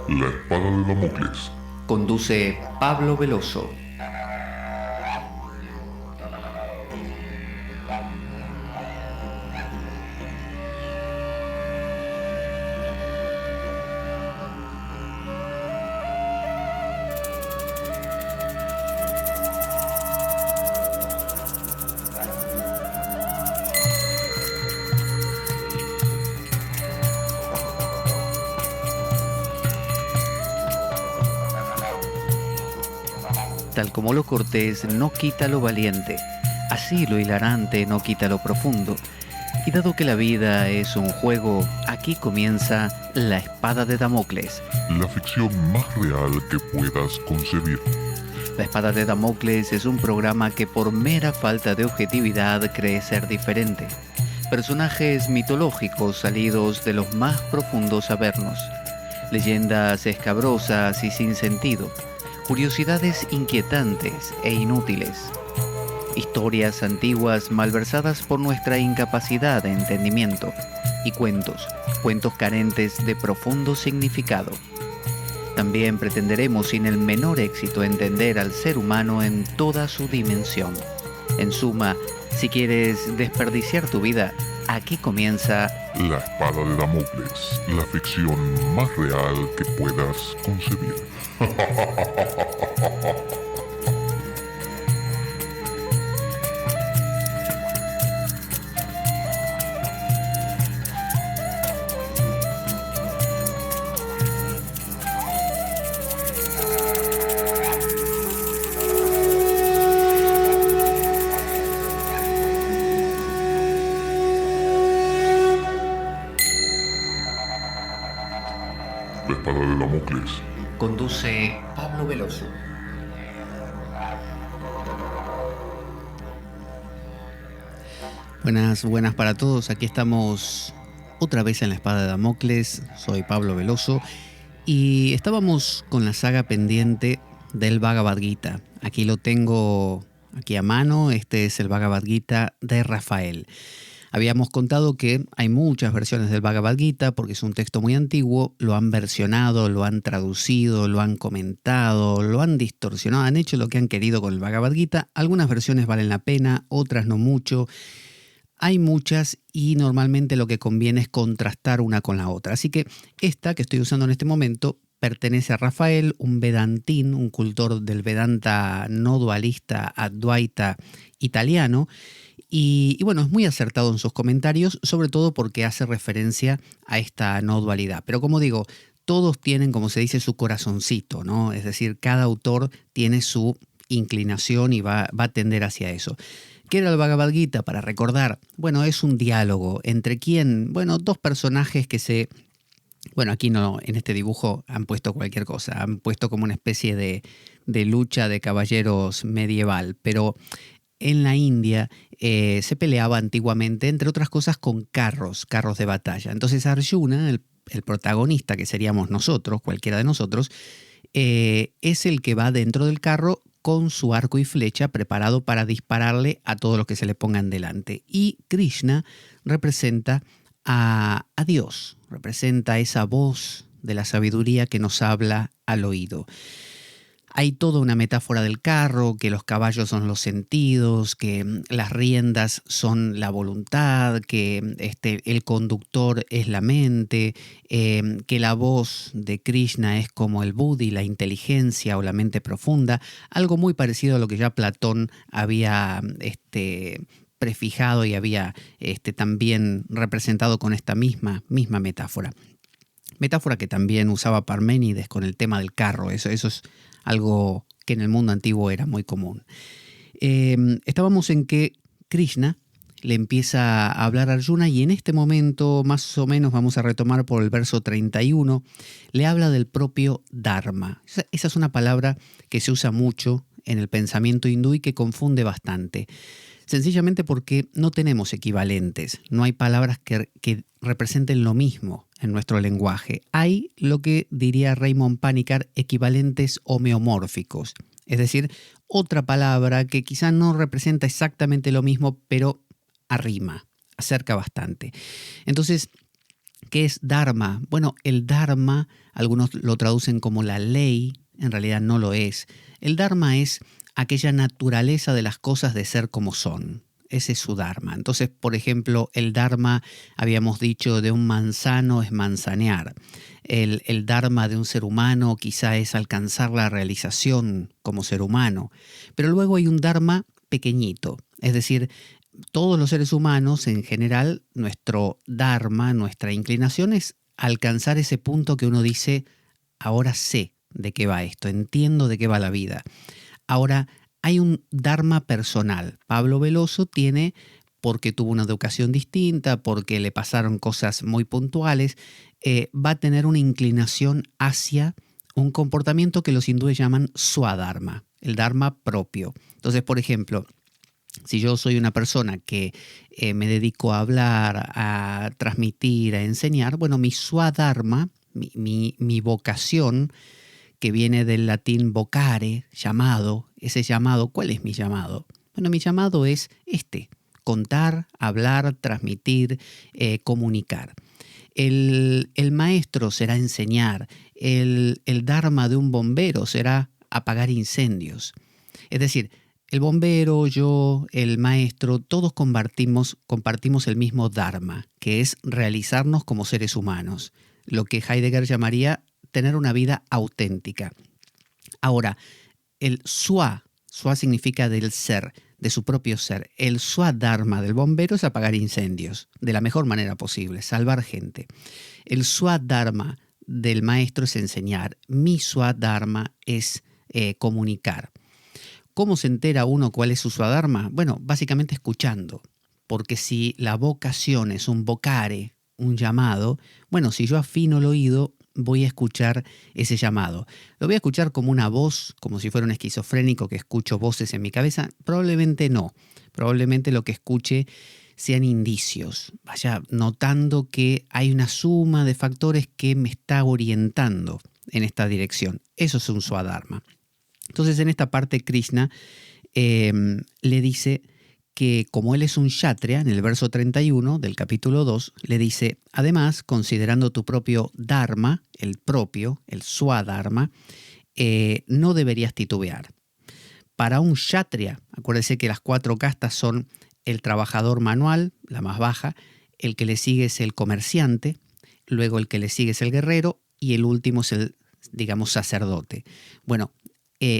La espada de Damocles. Conduce Pablo Veloso. Tal como lo cortés no quita lo valiente, así lo hilarante no quita lo profundo. Y dado que la vida es un juego, aquí comienza La Espada de Damocles. La ficción más real que puedas concebir. La Espada de Damocles es un programa que por mera falta de objetividad cree ser diferente. Personajes mitológicos salidos de los más profundos avernos. Leyendas escabrosas y sin sentido. Curiosidades inquietantes e inútiles. Historias antiguas malversadas por nuestra incapacidad de entendimiento. Y cuentos carentes de profundo significado. También pretenderemos sin el menor éxito entender al ser humano en toda su dimensión. En suma, si quieres desperdiciar tu vida, aquí comienza La espada de Damocles, la ficción más real que puedas concebir. La espada de Damocles. Conduce Pablo Veloso. Buenas para todos. Aquí estamos otra vez en La Espada de Damocles. Soy Pablo Veloso y estábamos con la saga pendiente del Bhagavad Gita. Aquí lo tengo aquí a mano. Este es el Bhagavad Gita de Rafael. Habíamos contado que hay muchas versiones del Bhagavad Gita porque es un texto muy antiguo, lo han versionado, lo han traducido, lo han comentado, lo han distorsionado, han hecho lo que han querido con el Bhagavad Gita. Algunas versiones valen la pena, otras no mucho. Hay muchas y normalmente lo que conviene es contrastar una con la otra. Así que esta que estoy usando en este momento pertenece a Rafael, un vedantín, un cultor del Vedanta no dualista Advaita italiano. Y bueno, es muy acertado en sus comentarios, sobre todo porque hace referencia a esta no dualidad. Pero como digo, todos tienen, como se dice, su corazoncito, ¿no? Es decir, cada autor tiene su inclinación y va a tender hacia eso. ¿Qué era el Bhagavad Gita? Para recordar, bueno, es un diálogo entre quién, bueno, dos personajes que se... Bueno, aquí no, en este dibujo han puesto cualquier cosa, han puesto como una especie de lucha de caballeros medieval, pero en la India se peleaba antiguamente, entre otras cosas, con carros de batalla. Entonces Arjuna, el protagonista que seríamos nosotros, cualquiera de nosotros, es el que va dentro del carro con su arco y flecha preparado para dispararle a todos los que se le pongan delante. Y Krishna representa a Dios, representa esa voz de la sabiduría que nos habla al oído. Hay toda una metáfora del carro, que los caballos son los sentidos, que las riendas son la voluntad, que el conductor es la mente, que la voz de Krishna es como el buddhi, la inteligencia o la mente profunda, algo muy parecido a lo que ya Platón había prefijado y había también representado con esta misma metáfora. Metáfora que también usaba Parménides con el tema del carro, eso es algo que en el mundo antiguo era muy común. Estábamos en que Krishna le empieza a hablar a Arjuna y en este momento, más o menos, vamos a retomar por el verso 31, le habla del propio Dharma. Esa es una palabra que se usa mucho en el pensamiento hindú y que confunde bastante. Sencillamente porque no tenemos equivalentes, no hay palabras que representen lo mismo en nuestro lenguaje. Hay lo que diría Raymond Panikar equivalentes homeomórficos, es decir, otra palabra que quizá no representa exactamente lo mismo, pero arrima, acerca bastante. Entonces, ¿Qué es Dharma? Bueno, el Dharma, algunos lo traducen como la ley, en realidad no lo es. El Dharma es aquella naturaleza de las cosas de ser como son. Ese es su Dharma. Entonces, por ejemplo, el Dharma, habíamos dicho, de un manzano es manzanear. El Dharma de un ser humano quizá es alcanzar la realización como ser humano. Pero luego hay un Dharma pequeñito, es decir, todos los seres humanos en general, nuestro dharma, nuestra inclinación es alcanzar ese punto que uno dice, ahora sé de qué va esto, entiendo de qué va la vida. Ahora, hay un dharma personal. Pablo Veloso tiene, porque tuvo una educación distinta, porque le pasaron cosas muy puntuales, va a tener una inclinación hacia un comportamiento que los hindúes llaman swadharma, el dharma propio. Entonces, por ejemplo, si yo soy una persona que me dedico a hablar, a transmitir, a enseñar, bueno, mi swadharma, mi vocación, que viene del latín vocare, llamado, ese llamado, ¿cuál es mi llamado? Bueno, mi llamado es contar, hablar, transmitir, comunicar. El maestro será enseñar, el dharma de un bombero será apagar incendios. Es decir, el bombero, yo, el maestro, todos compartimos el mismo dharma, que es realizarnos como seres humanos, lo que Heidegger llamaría tener una vida auténtica. Ahora, el swa significa del ser, de su propio ser. El swadharma del bombero es apagar incendios de la mejor manera posible, salvar gente. El swadharma del maestro es enseñar. Mi swadharma es comunicar. ¿Cómo se entera uno cuál es su swadharma? Bueno, básicamente escuchando. Porque si la vocación es un vocare, un llamado, bueno, si yo afino el oído, voy a escuchar ese llamado. ¿Lo voy a escuchar como una voz, como si fuera un esquizofrénico que escucho voces en mi cabeza? Probablemente no. Probablemente lo que escuche sean indicios. Vaya notando que hay una suma de factores que me está orientando en esta dirección. Eso es un swadharma. Entonces, en esta parte, Krishna le dice que como él es un kshatriya, en el verso 31 del capítulo 2, le dice, además, considerando tu propio dharma, el swadharma, no deberías titubear. Para un kshatriya, acuérdese que las 4 castas son el trabajador manual, la más baja, el que le sigue es el comerciante, luego el que le sigue es el guerrero y el último es el, digamos, sacerdote. Bueno,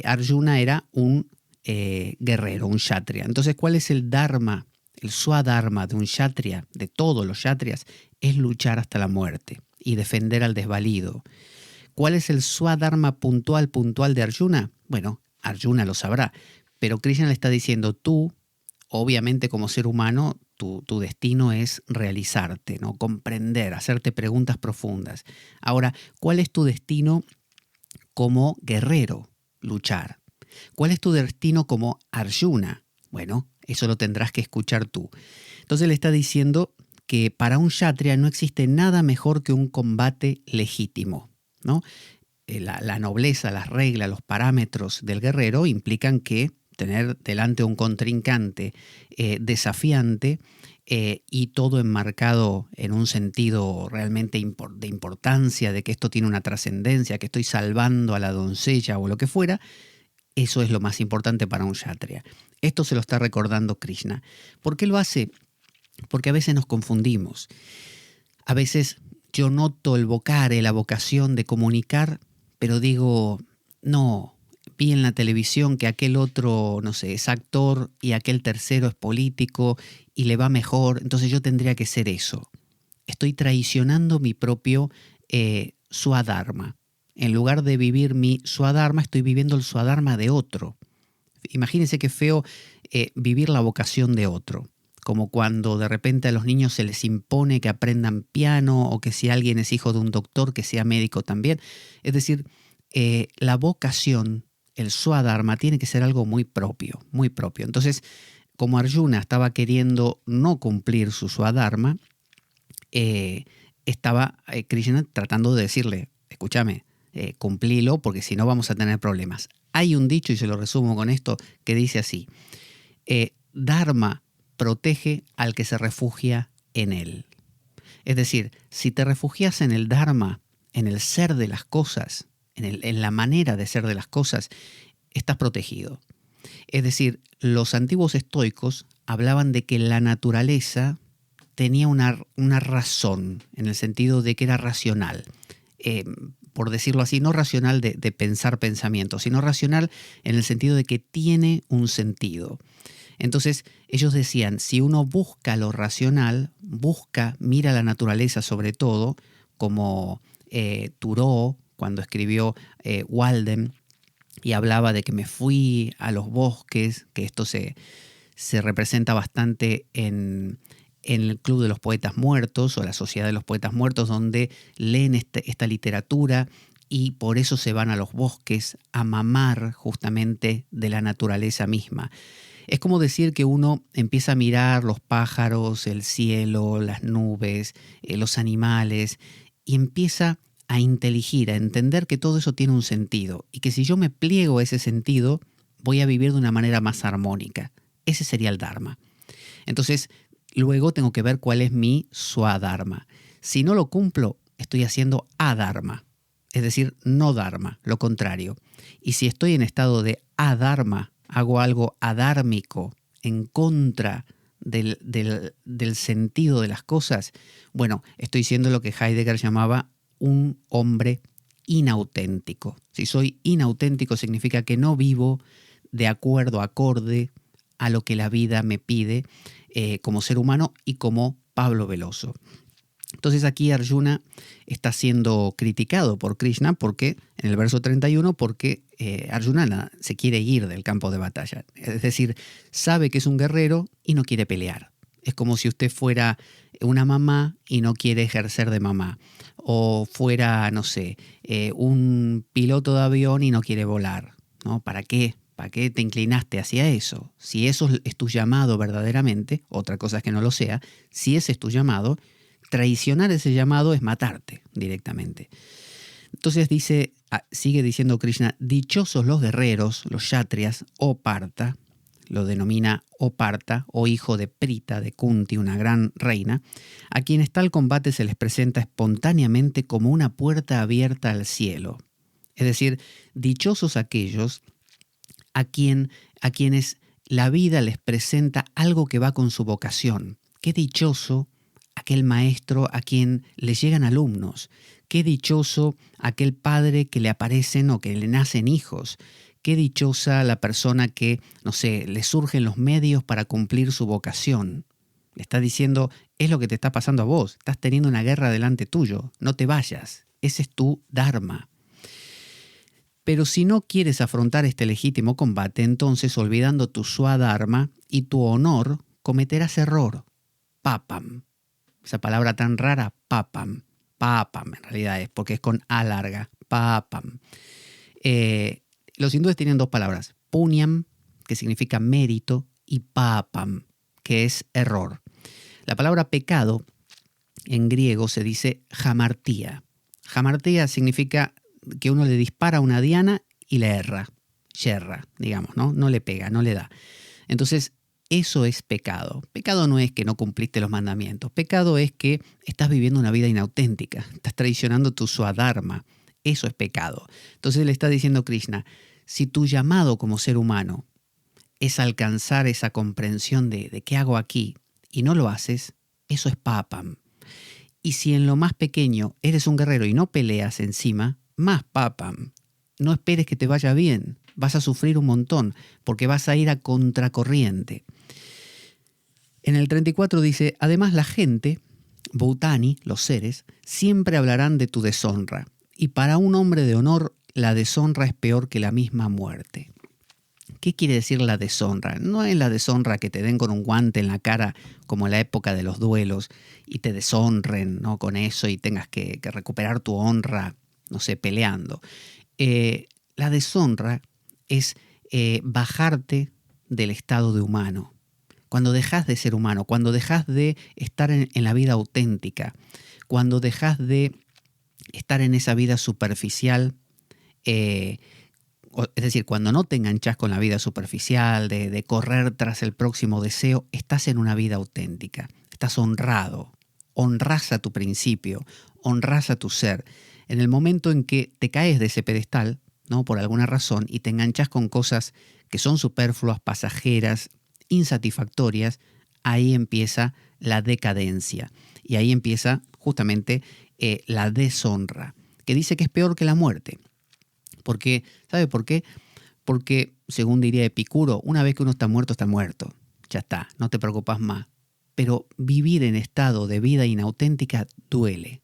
Arjuna era un guerrero, un kshatriya. Entonces, ¿cuál es el dharma, el swadharma de un kshatriya, de todos los kshatriyas? Es luchar hasta la muerte y defender al desvalido. ¿Cuál es el swadharma puntual de Arjuna? Bueno, Arjuna lo sabrá, pero Krishna le está diciendo, tú, obviamente como ser humano, tu destino es realizarte, ¿no? Comprender, hacerte preguntas profundas. Ahora, ¿cuál es tu destino como guerrero? Luchar. ¿Cuál es tu destino como Arjuna? Bueno, eso lo tendrás que escuchar tú. Entonces le está diciendo que para un kshatriya no existe nada mejor que un combate legítimo, ¿no? La nobleza, las reglas, los parámetros del guerrero implican que tener delante un contrincante desafiante y todo enmarcado en un sentido realmente de importancia, de que esto tiene una trascendencia, que estoy salvando a la doncella o lo que fuera, eso es lo más importante para un kshatriya. Esto se lo está recordando Krishna. ¿Por qué lo hace? Porque a veces nos confundimos. A veces yo noto el vocare, la vocación de comunicar, pero digo, no, vi en la televisión que aquel otro, no sé, es actor y aquel tercero es político y le va mejor, entonces yo tendría que ser eso. Estoy traicionando mi propio swadharma. En lugar de vivir mi swadharma, estoy viviendo el swadharma de otro. Imagínense qué feo vivir la vocación de otro. Como cuando de repente a los niños se les impone que aprendan piano o que si alguien es hijo de un doctor, que sea médico también. Es decir, la vocación, el swadharma, tiene que ser algo muy propio, muy propio. Entonces, como Arjuna estaba queriendo no cumplir su swadharma, estaba Krishna tratando de decirle, escúchame, cumplilo porque si no vamos a tener problemas. Hay un dicho, y se lo resumo con esto, que dice así, Dharma protege al que se refugia en él. Es decir, si te refugias en el Dharma, en el ser de las cosas, en la manera de ser de las cosas, estás protegido. Es decir, los antiguos estoicos hablaban de que la naturaleza tenía una razón, en el sentido de que era racional. Por decirlo así, no racional de pensar pensamientos, sino racional en el sentido de que tiene un sentido. Entonces, ellos decían, si uno busca lo racional, mira la naturaleza sobre todo, como Thoreau, cuando escribió Walden, y hablaba de que me fui a los bosques, que esto se representa bastante en el Club de los Poetas Muertos o la Sociedad de los Poetas Muertos, donde leen esta literatura y por eso se van a los bosques a mamar justamente de la naturaleza misma. Es como decir que uno empieza a mirar los pájaros, el cielo, las nubes, los animales, y empieza a inteligir, a entender que todo eso tiene un sentido y que si yo me pliego a ese sentido, voy a vivir de una manera más armónica. Ese sería el Dharma. Entonces, luego tengo que ver cuál es mi Swadharma. Si no lo cumplo, estoy haciendo adharma, es decir, no dharma, lo contrario. Y si estoy en estado de adharma, hago algo adármico, en contra del sentido de las cosas, bueno, estoy siendo lo que Heidegger llamaba un hombre inauténtico. Si soy inauténtico significa que no vivo de acuerdo, acorde a lo que la vida me pide como ser humano y como Pablo Veloso. Entonces aquí Arjuna está siendo criticado por Krishna porque, en el verso 31, porque Arjuna se quiere ir del campo de batalla. Es decir, sabe que es un guerrero y no quiere pelear. Es como si usted fuera una mamá y no quiere ejercer de mamá. O fuera, no sé, un piloto de avión y no quiere volar, ¿no? ¿Para qué? ¿Para qué te inclinaste hacia eso? Si eso es tu llamado verdaderamente, otra cosa es que no lo sea, si ese es tu llamado, traicionar ese llamado es matarte directamente. Entonces sigue diciendo Krishna, dichosos los guerreros, los kshatriyas, o Partha, lo denomina o Partha, o hijo de Prita, de Kunti, una gran reina, a quienes tal combate se les presenta espontáneamente como una puerta abierta al cielo. Es decir, dichosos aquellos a quienes la vida les presenta algo que va con su vocación. Qué dichoso aquel maestro a quien le llegan alumnos. Qué dichoso aquel padre que le aparecen o que le nacen hijos. Qué dichosa la persona que, no sé, le surgen los medios para cumplir su vocación. Le está diciendo, es lo que te está pasando a vos. Estás teniendo una guerra delante tuyo. No te vayas. Ese es tu dharma. Pero si no quieres afrontar este legítimo combate, entonces, olvidando tu swadharma y tu honor, cometerás error. Papam. Esa palabra tan rara, papam. Papam en realidad es, porque es con A larga. Papam. Los hindúes tienen dos palabras. Punyam, que significa mérito, y papam, que es error. La palabra pecado en griego se dice hamartia. Hamartia significa que uno le dispara a una diana y le erra, yerra, digamos, ¿no? No le pega, no le da. Entonces, eso es pecado. Pecado no es que no cumpliste los mandamientos. Pecado es que estás viviendo una vida inauténtica. Estás traicionando tu swadharma. Eso es pecado. Entonces le está diciendo Krishna, si tu llamado como ser humano es alcanzar esa comprensión de qué hago aquí y no lo haces, eso es papam. Y si en lo más pequeño eres un guerrero y no peleas encima, más papam. No esperes que te vaya bien. Vas a sufrir un montón porque vas a ir a contracorriente. En el 34 dice, además la gente, Bhutani, los seres, siempre hablarán de tu deshonra. Y para un hombre de honor, la deshonra es peor que la misma muerte. ¿Qué quiere decir la deshonra? No es la deshonra que te den con un guante en la cara como en la época de los duelos y te deshonren, ¿no? Con eso y tengas que recuperar tu honra, no sé, peleando. La deshonra es bajarte del estado de humano. Cuando dejas de ser humano, cuando dejas de estar en la vida auténtica, cuando dejas de estar en esa vida superficial, es decir, cuando no te enganchas con la vida superficial, de correr tras el próximo deseo, estás en una vida auténtica, estás honrado. honrás a tu principio, honrás a tu ser. En el momento en que te caes de ese pedestal, ¿no? Por alguna razón, y te enganchas con cosas que son superfluas, pasajeras, insatisfactorias, ahí empieza la decadencia. Y ahí empieza justamente la deshonra, que dice que es peor que la muerte. Porque, ¿sabe por qué? Porque, según diría Epicuro, una vez que uno está muerto, ya está, no te preocupas más. Pero vivir en estado de vida inauténtica duele.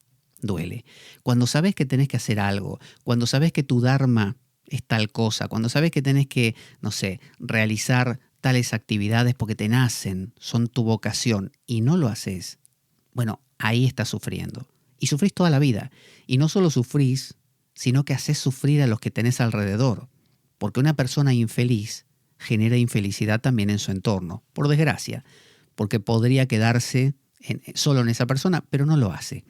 Cuando sabes que tenés que hacer algo, cuando sabes que tu dharma es tal cosa, cuando sabes que tenés que, no sé, realizar tales actividades porque te nacen, son tu vocación, y no lo haces, bueno, ahí estás sufriendo. Y sufrís toda la vida. Y no solo sufrís, sino que haces sufrir a los que tenés alrededor. Porque una persona infeliz genera infelicidad también en su entorno, por desgracia. Porque podría quedarse solo en esa persona, pero no lo hace.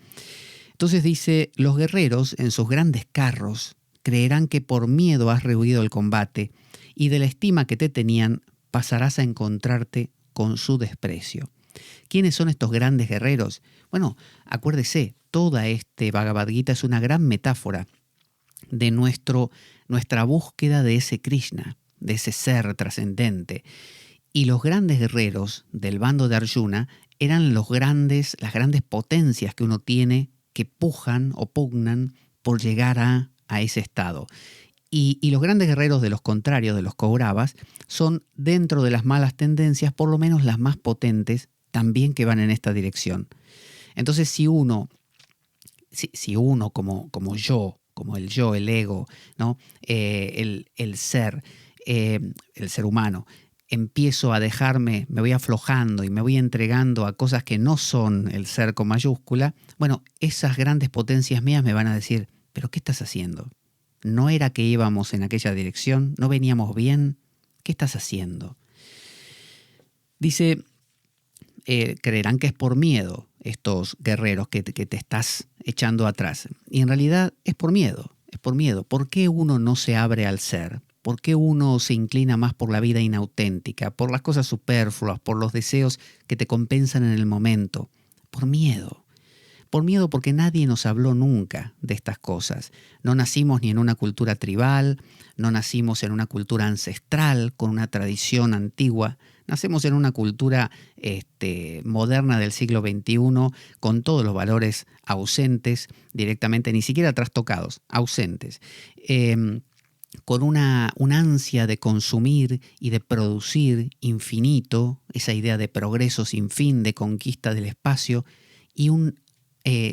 Entonces dice, los guerreros en sus grandes carros creerán que por miedo has rehuido el combate y de la estima que te tenían pasarás a encontrarte con su desprecio. ¿Quiénes son estos grandes guerreros? Bueno, acuérdese, toda este Bhagavad Gita es una gran metáfora de nuestra búsqueda de ese Krishna, de ese ser trascendente. Y los grandes guerreros del bando de Arjuna eran las grandes potencias que uno tiene que pujan o pugnan por llegar a ese estado. Y los grandes guerreros de los contrarios, de los Kauravas, son dentro de las malas tendencias, por lo menos las más potentes, también que van en esta dirección. Entonces, si uno como yo, como el yo, el ego, ¿no? El ser humano, empiezo a dejarme, me voy aflojando y me voy entregando a cosas que no son el ser con mayúscula, bueno, esas grandes potencias mías me van a decir, ¿pero qué estás haciendo? ¿No era que íbamos en aquella dirección? ¿No veníamos bien? ¿Qué estás haciendo? Dice, creerán que es por miedo estos guerreros que te estás echando atrás. Y en realidad es por miedo, es por miedo. ¿Por qué uno no se abre al ser? ¿Por qué uno se inclina más por la vida inauténtica, por las cosas superfluas, por los deseos que te compensan en el momento? Por miedo. Por miedo porque nadie nos habló nunca de estas cosas. No nacimos ni en una cultura tribal, no nacimos en una cultura ancestral con una tradición antigua. Nacemos en una cultura moderna del siglo XXI con todos los valores ausentes directamente, ni siquiera trastocados, ausentes. Con una ansia de consumir y de producir infinito, esa idea de progreso sin fin, de conquista del espacio y un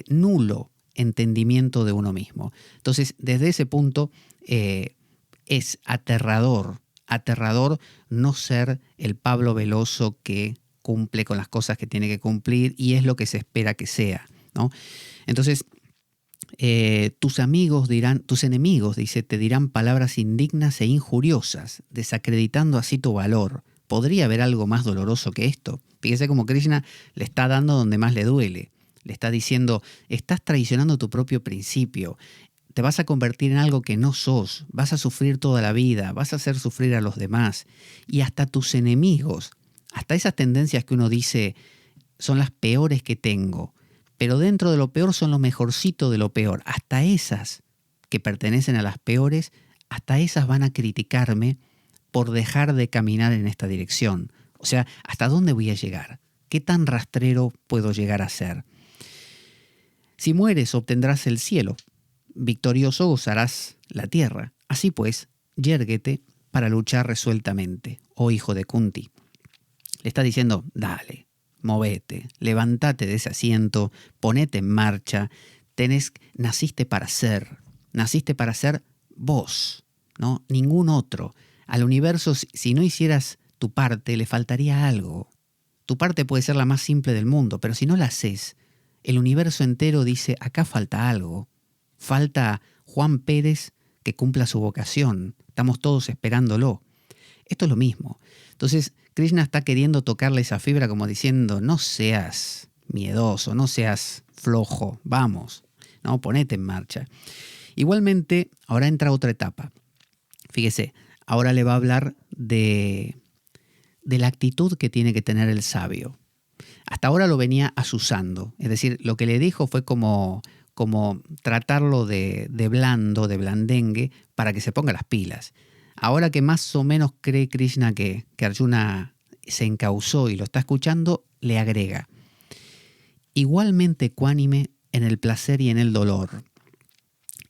nulo entendimiento de uno mismo. Entonces, desde ese punto es aterrador no ser el Pablo Veloso que cumple con las cosas que tiene que cumplir y es lo que se espera que sea, ¿no? Entonces, tus enemigos, dice, te dirán palabras indignas e injuriosas, desacreditando así tu valor. ¿Podría haber algo más doloroso que esto? Fíjese cómo Krishna le está dando donde más le duele. Le está diciendo, estás traicionando tu propio principio, te vas a convertir en algo que no sos, vas a sufrir toda la vida, vas a hacer sufrir a los demás. Y hasta tus enemigos, hasta esas tendencias que uno dice son las peores que tengo, pero dentro de lo peor son lo mejorcito de lo peor. Hasta esas que pertenecen a las peores, hasta esas van a criticarme por dejar de caminar en esta dirección. O sea, ¿hasta dónde voy a llegar? ¿Qué tan rastrero puedo llegar a ser? Si mueres, obtendrás el cielo. Victorioso gozarás la tierra. Así pues, yérguete para luchar resueltamente, oh hijo de Kunti. Le está diciendo, dale, movete, levántate de ese asiento, ponete en marcha. Naciste para ser vos, ¿no? Ningún otro. Al universo, si no hicieras tu parte, le faltaría algo. Tu parte puede ser la más simple del mundo, pero si no la haces, el universo entero dice, acá falta algo. Falta Juan Pérez que cumpla su vocación. Estamos todos esperándolo. Esto es lo mismo. Entonces, Krishna está queriendo tocarle esa fibra como diciendo, no seas miedoso, no seas flojo, vamos, ¿no? Ponete en marcha. Igualmente, ahora entra otra etapa. Fíjese, ahora le va a hablar de la actitud que tiene que tener el sabio. Hasta ahora lo venía asusando, es decir, lo que le dijo fue como tratarlo de blando, de blandengue, para que se ponga las pilas. Ahora que más o menos cree Krishna que Arjuna se encauzó y lo está escuchando, le agrega: igualmente ecuánime en el placer y en el dolor,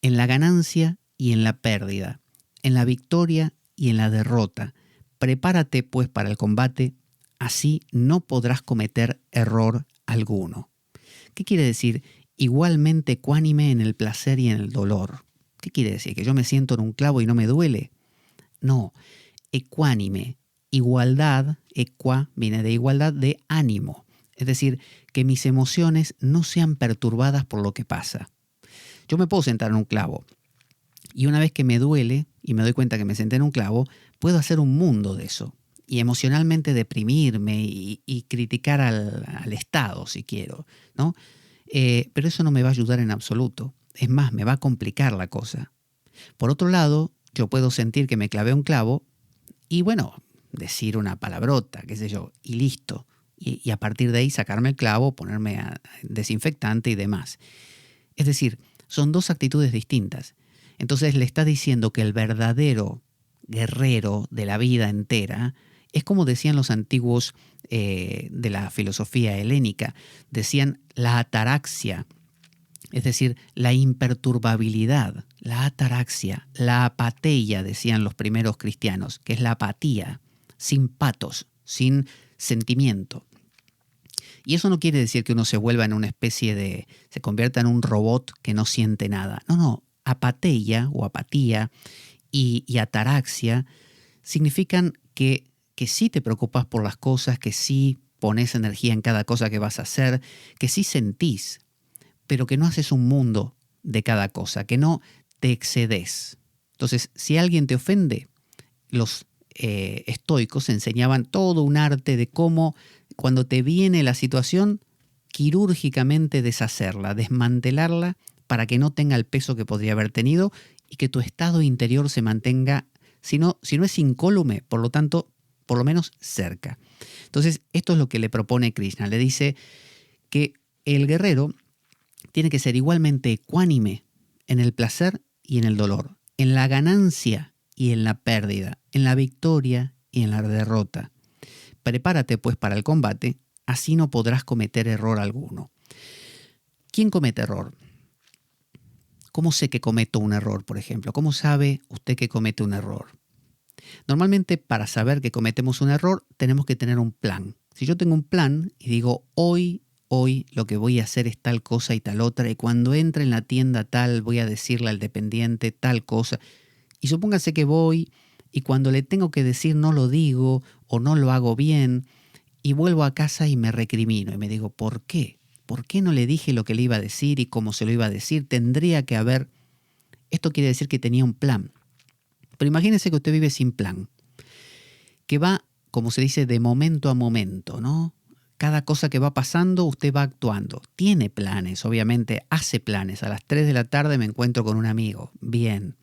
en la ganancia y en la pérdida, en la victoria y en la derrota. Prepárate pues para el combate, así no podrás cometer error alguno. ¿Qué quiere decir igualmente ecuánime en el placer y en el dolor? ¿Qué quiere decir? ¿Que yo me siento en un clavo y no me duele? No, ecuánime, igualdad, equa viene de igualdad de ánimo. Es decir, que mis emociones no sean perturbadas por lo que pasa. Yo me puedo sentar en un clavo y una vez que me duele y me doy cuenta que me senté en un clavo, puedo hacer un mundo de eso y emocionalmente deprimirme y criticar al Estado si quiero, ¿no? Pero eso no me va a ayudar en absoluto. Es más, me va a complicar la cosa. Por otro lado, yo puedo sentir que me clavé un clavo y bueno, decir una palabrota, qué sé yo, y listo. Y a partir de ahí sacarme el clavo, ponerme desinfectante y demás. Es decir, son dos actitudes distintas. Entonces le está diciendo que el verdadero guerrero de la vida entera es como decían los antiguos de la filosofía helénica. Decían la ataraxia, es decir, la imperturbabilidad, la ataraxia, la apateia, decían los primeros cristianos, que es la apatía, sin patos, sin sentimiento. Y eso no quiere decir que uno se vuelva en una especie de, se convierta en un robot que no siente nada. No, apateia o apatía y ataraxia significan que sí te preocupas por las cosas, que sí pones energía en cada cosa que vas a hacer, que sí sentís, pero que no haces un mundo de cada cosa, que no te excedes. Entonces, si alguien te ofende, los estoicos enseñaban todo un arte de cómo, cuando te viene la situación, quirúrgicamente deshacerla, desmantelarla para que no tenga el peso que podría haber tenido y que tu estado interior se mantenga, si no es incólume, por lo tanto, por lo menos cerca. Entonces, esto es lo que le propone Krishna. Le dice que el guerrero tiene que ser igualmente ecuánime en el placer y en el dolor, en la ganancia y en la pérdida, en la victoria y en la derrota. Prepárate pues para el combate, así no podrás cometer error alguno. ¿Quién comete error? ¿Cómo sé que cometo un error, por ejemplo? ¿Cómo sabe usted que comete un error? Normalmente, para saber que cometemos un error, tenemos que tener un plan. Si yo tengo un plan y digo, hoy lo que voy a hacer es tal cosa y tal otra, y cuando entre en la tienda tal, voy a decirle al dependiente tal cosa, y supóngase que voy y cuando le tengo que decir no lo digo o no lo hago bien, y vuelvo a casa y me recrimino y me digo, ¿por qué? ¿Por qué no le dije lo que le iba a decir y cómo se lo iba a decir? Tendría que haber... Esto quiere decir que tenía un plan. Pero imagínese que usted vive sin plan, que va, como se dice, de momento a momento, ¿no? Cada cosa que va pasando, usted va actuando. Tiene planes, obviamente, hace planes. A las 3 de la tarde me encuentro con un amigo. Bien.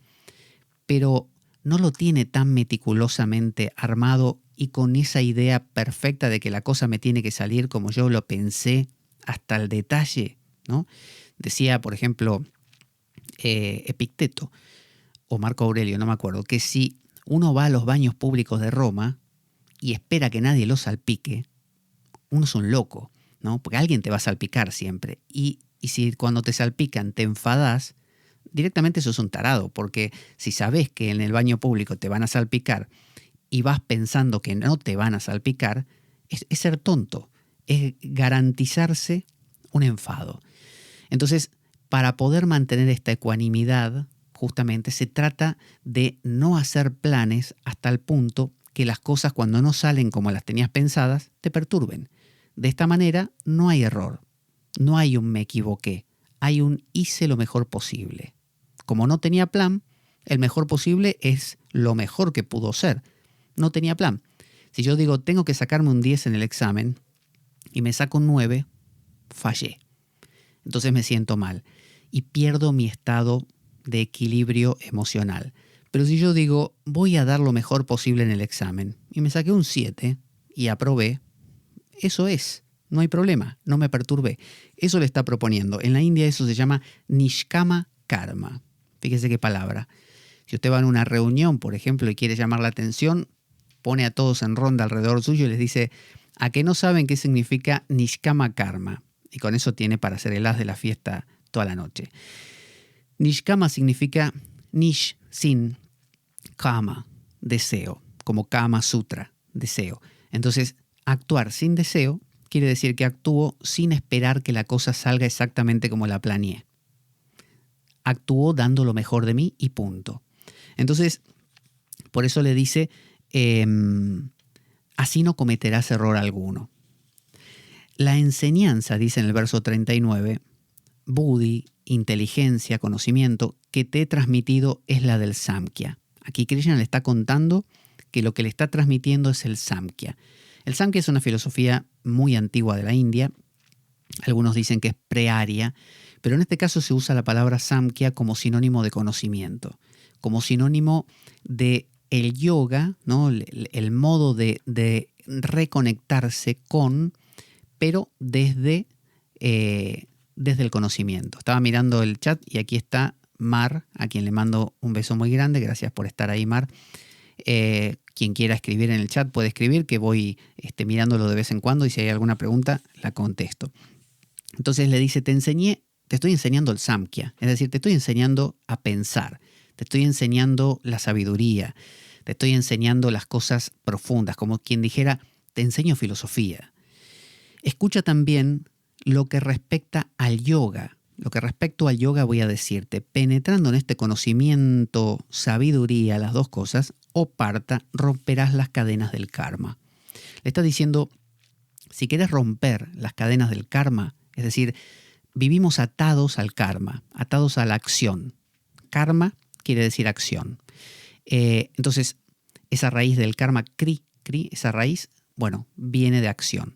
Pero no lo tiene tan meticulosamente armado y con esa idea perfecta de que la cosa me tiene que salir como yo lo pensé hasta el detalle, ¿no? Decía, por ejemplo, Epicteto o Marco Aurelio, no me acuerdo, que si uno va a los baños públicos de Roma y espera que nadie lo salpique, uno es un loco, ¿no? Porque alguien te va a salpicar siempre. Y si cuando te salpican te enfadás, directamente eso es un tarado, porque si sabes que en el baño público te van a salpicar y vas pensando que no te van a salpicar, es ser tonto, es garantizarse un enfado. Entonces, para poder mantener esta ecuanimidad, justamente se trata de no hacer planes hasta el punto que las cosas cuando no salen como las tenías pensadas, te perturben. De esta manera no hay error, no hay un me equivoqué, hay un hice lo mejor posible. Como no tenía plan, el mejor posible es lo mejor que pudo ser. No tenía plan. Si yo digo tengo que sacarme un 10 en el examen y me saco un 9, fallé. Entonces me siento mal y pierdo mi estado de equilibrio emocional. Pero si yo digo voy a dar lo mejor posible en el examen y me saqué un 7 y aprobé, eso es, no hay problema, no me perturbe. Eso le está proponiendo. En la India eso se llama Nishkama Karma. Fíjese qué palabra. Si usted va a una reunión, por ejemplo, y quiere llamar la atención, pone a todos en ronda alrededor suyo y les dice, ¿a qué no saben qué significa Nishkama Karma? Y con eso tiene para hacer el as de la fiesta toda la noche. Nishkama significa Nish, sin, Kama, deseo, como Kama Sutra, deseo. Entonces, actuar sin deseo quiere decir que actúo sin esperar que la cosa salga exactamente como la planeé. Actúo dando lo mejor de mí y punto. Entonces, por eso le dice, así no cometerás error alguno. La enseñanza, dice en el verso 39, Buddhi, inteligencia, conocimiento, que te he transmitido es la del Samkhya. Aquí Krishna le está contando que lo que le está transmitiendo es el Samkhya. El Samkhya es una filosofía muy antigua de la India. Algunos dicen que es pre-arya, pero en este caso se usa la palabra Samkhya como sinónimo de conocimiento, como sinónimo de el yoga, ¿no? El modo de reconectarse con, pero desde el conocimiento. Estaba mirando el chat y aquí está Mar, a quien le mando un beso muy grande. Gracias por estar ahí, Mar. Quien quiera escribir en el chat puede escribir, que voy mirándolo de vez en cuando y si hay alguna pregunta la contesto. Entonces le dice, te estoy enseñando el Samkhya, es decir, te estoy enseñando a pensar, te estoy enseñando la sabiduría, te estoy enseñando las cosas profundas, como quien dijera, te enseño filosofía. Escucha también lo que respecta al yoga. Lo que respecto al yoga voy a decirte, penetrando en este conocimiento, sabiduría, las dos cosas, o parta, romperás las cadenas del karma. Le está diciendo, si quieres romper las cadenas del karma, es decir, vivimos atados al karma, atados a la acción. Karma quiere decir acción. Entonces, esa raíz del karma, kri, esa raíz, bueno, viene de acción.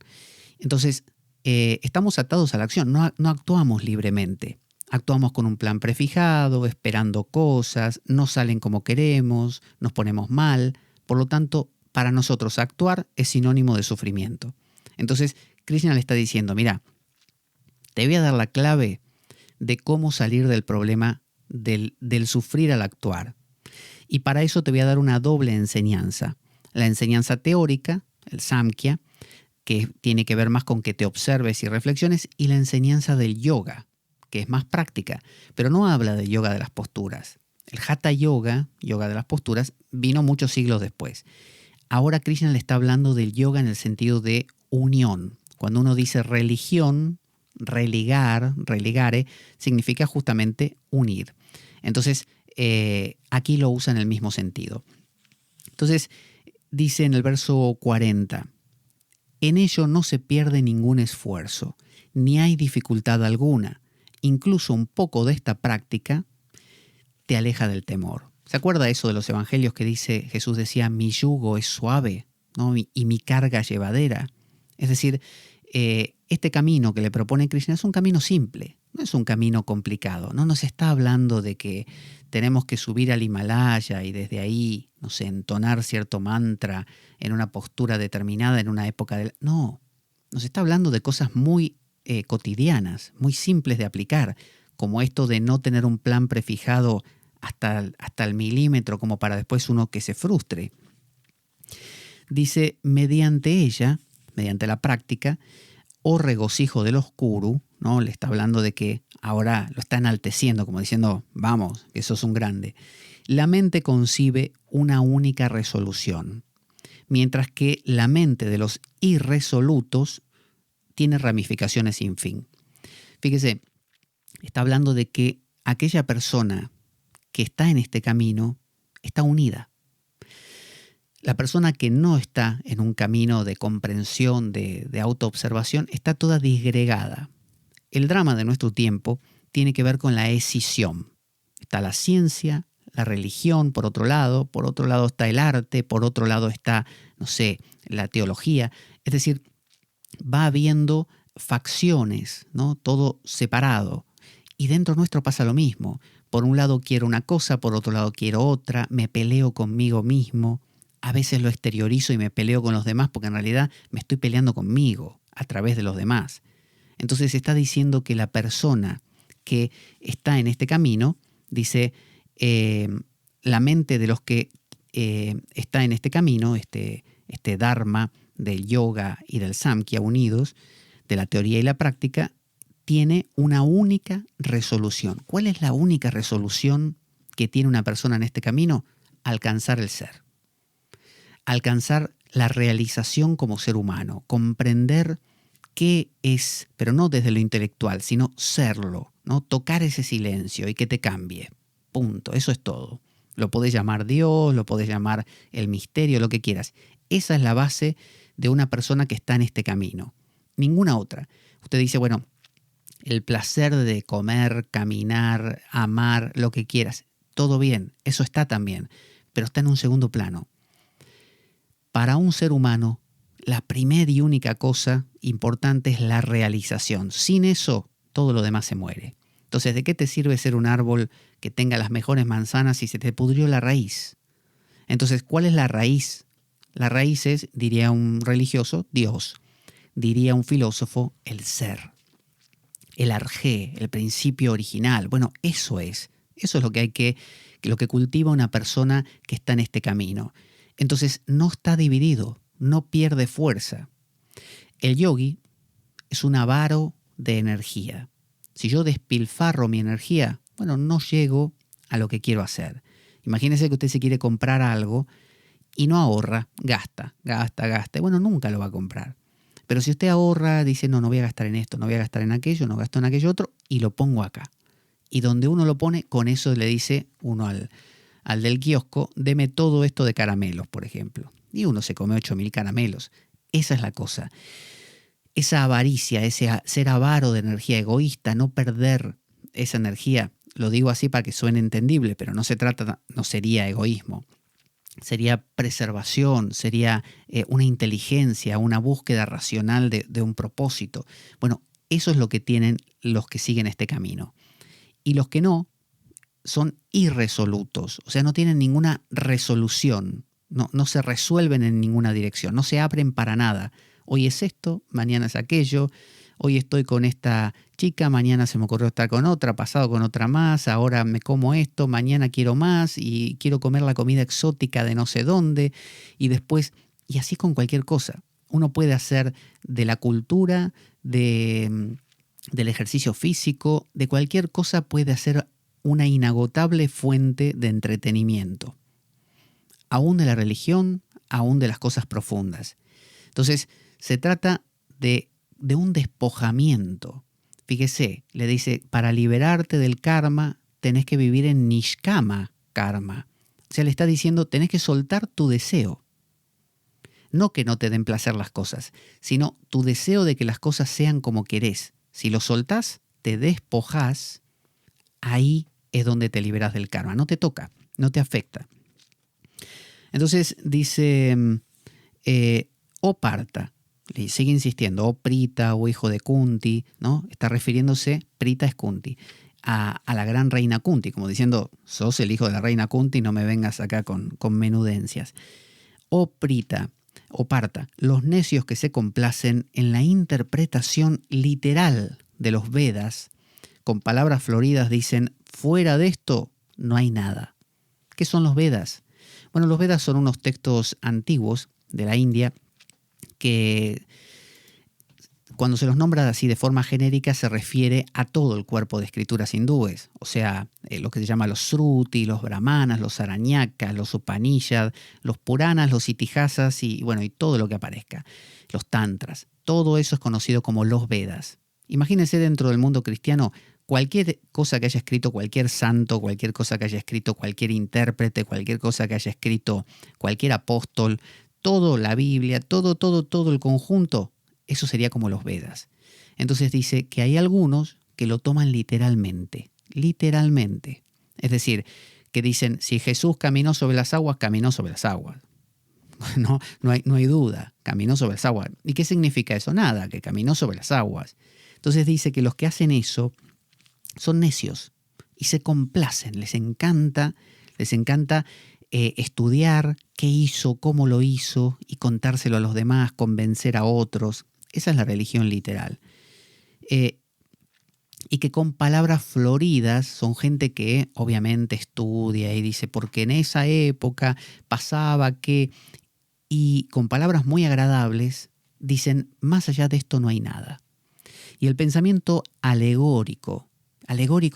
Entonces, estamos atados a la acción, no actuamos libremente. Actuamos con un plan prefijado, esperando cosas, no salen como queremos, nos ponemos mal. Por lo tanto, para nosotros actuar es sinónimo de sufrimiento. Entonces, Krishna le está diciendo, mira, te voy a dar la clave de cómo salir del problema del sufrir al actuar. Y para eso te voy a dar una doble enseñanza. La enseñanza teórica, el Samkhya, que tiene que ver más con que te observes y reflexiones, y la enseñanza del yoga, que es más práctica, pero no habla del yoga de las posturas. El Hatha Yoga, yoga de las posturas, vino muchos siglos después. Ahora Krishna le está hablando del yoga en el sentido de unión. Cuando uno dice religión, religare, significa justamente unir. Entonces, aquí lo usa en el mismo sentido. Entonces, dice en el verso 40, en ello no se pierde ningún esfuerzo, ni hay dificultad alguna. Incluso un poco de esta práctica te aleja del temor. ¿Se acuerda eso de los evangelios que dice, Jesús decía, mi yugo es suave, ¿no? y mi carga llevadera? Es decir, este camino que le propone Krishna es un camino simple, no es un camino complicado. No nos está hablando de que tenemos que subir al Himalaya y desde ahí, no sé, entonar cierto mantra en una postura determinada en una época del... No, nos está hablando de cosas muy cotidianas, muy simples de aplicar, como esto de no tener un plan prefijado hasta el milímetro como para después uno que se frustre. Dice, mediante ella, mediante la práctica, o regocijo de los kuru, ¿no? Le está hablando de que ahora lo está enalteciendo, como diciendo, vamos, que sos un grande. La mente concibe una única resolución, mientras que la mente de los irresolutos tiene ramificaciones sin fin. Fíjese, está hablando de que aquella persona que está en este camino está unida. La persona que no está en un camino de comprensión, de autoobservación, está toda disgregada. El drama de nuestro tiempo tiene que ver con la escisión. Está la ciencia, la religión, por otro lado está el arte, por otro lado está, no sé, la teología. Es decir, va habiendo facciones, ¿no? Todo separado. Y dentro nuestro pasa lo mismo. Por un lado quiero una cosa, por otro lado quiero otra, me peleo conmigo mismo. A veces lo exteriorizo y me peleo con los demás porque en realidad me estoy peleando conmigo. a través de los demás. Entonces está diciendo que la persona que está en este camino, dice, la mente de los que está en este camino, este dharma del yoga y del samkhya unidos, de la teoría y la práctica, tiene una única resolución. ¿Cuál es la única resolución que tiene una persona en este camino? Alcanzar el ser. Alcanzar la realización como ser humano, comprender qué es, pero no desde lo intelectual, sino serlo, ¿no? Tocar ese silencio y que te cambie. Punto. Eso es todo. Lo podés llamar Dios, lo podés llamar el misterio, lo que quieras. Esa es la base de una persona que está en este camino. Ninguna otra. Usted dice, bueno, el placer de comer, caminar, amar, lo que quieras. Todo bien, eso está también, pero está en un segundo plano. Para un ser humano, la primera y única cosa importante es la realización. Sin eso, todo lo demás se muere. Entonces, ¿de qué te sirve ser un árbol que tenga las mejores manzanas si se te pudrió la raíz? Entonces, ¿cuál es la raíz? La raíz es, diría un religioso, Dios. Diría un filósofo, el ser. El arjé, el principio original. Bueno, eso es lo que lo que cultiva una persona que está en este camino. Entonces no está dividido, no pierde fuerza. El yogi es un avaro de energía. Si yo despilfarro mi energía, bueno, no llego a lo que quiero hacer. Imagínese que usted se quiere comprar algo y no ahorra, gasta. Bueno, nunca lo va a comprar. Pero si usted ahorra, dice, no voy a gastar en esto, no voy a gastar en aquello, no gasto en aquello otro, y lo pongo acá. Y donde uno lo pone, con eso le dice uno al del kiosco, deme todo esto de caramelos, por ejemplo. Y uno se come 8.000 caramelos. Esa es la cosa. Esa avaricia, ese ser avaro de energía, egoísta, no perder esa energía, lo digo así para que suene entendible, pero no sería egoísmo. Sería preservación, sería una inteligencia, una búsqueda racional de un propósito. Bueno, eso es lo que tienen los que siguen este camino. Y los que no son irresolutos, o sea, no tienen ninguna resolución, no se resuelven en ninguna dirección, no se abren para nada. Hoy es esto, mañana es aquello, hoy estoy con esta chica, mañana se me ocurrió estar con otra, pasado con otra más, ahora me como esto, mañana quiero más y quiero comer la comida exótica de no sé dónde y después, y así con cualquier cosa. Uno puede hacer de la cultura, del ejercicio físico, de cualquier cosa puede hacer una inagotable fuente de entretenimiento. Aún de la religión, aún de las cosas profundas. Entonces, se trata de un despojamiento. Fíjese, le dice, para liberarte del karma, tenés que vivir en nishkama karma. O sea, le está diciendo, tenés que soltar tu deseo. No que no te den placer las cosas, sino tu deseo de que las cosas sean como querés. Si lo soltás, te despojás, ahí es donde te liberás del karma. No te toca, no te afecta. Entonces dice, o Parta, le sigue insistiendo, o Prita, o hijo de Kunti, ¿no? Está refiriéndose, Prita es Kunti, a la gran reina Kunti, como diciendo, sos el hijo de la reina Kunti, no me vengas acá con menudencias. O Prita, o Parta, los necios que se complacen en la interpretación literal de los Vedas, con palabras floridas dicen, fuera de esto no hay nada. ¿Qué son los Vedas? Bueno, los Vedas son unos textos antiguos de la India que cuando se los nombra así de forma genérica se refiere a todo el cuerpo de escrituras hindúes, o sea, lo que se llama los Sruti, los Brahmanas, los Aranyakas, los Upanishad, los Puranas, los Itihasas y todo lo que aparezca, los Tantras. Todo eso es conocido como los Vedas. Imagínense dentro del mundo cristiano cualquier cosa que haya escrito cualquier santo, cualquier cosa que haya escrito cualquier intérprete, cualquier cosa que haya escrito cualquier apóstol, todo la Biblia, todo el conjunto, eso sería como los Vedas. Entonces dice que hay algunos que lo toman literalmente. Es decir, que dicen, si Jesús caminó sobre las aguas, caminó sobre las aguas. No hay duda, caminó sobre las aguas. ¿Y qué significa eso? Nada, que caminó sobre las aguas. Entonces dice que los que hacen eso son necios y se complacen, les encanta estudiar qué hizo, cómo lo hizo y contárselo a los demás, convencer a otros. Esa es la religión literal. Y que con palabras floridas son gente que obviamente estudia y dice, porque en esa época pasaba que... Y con palabras muy agradables dicen, más allá de esto no hay nada. Y el pensamiento alegórico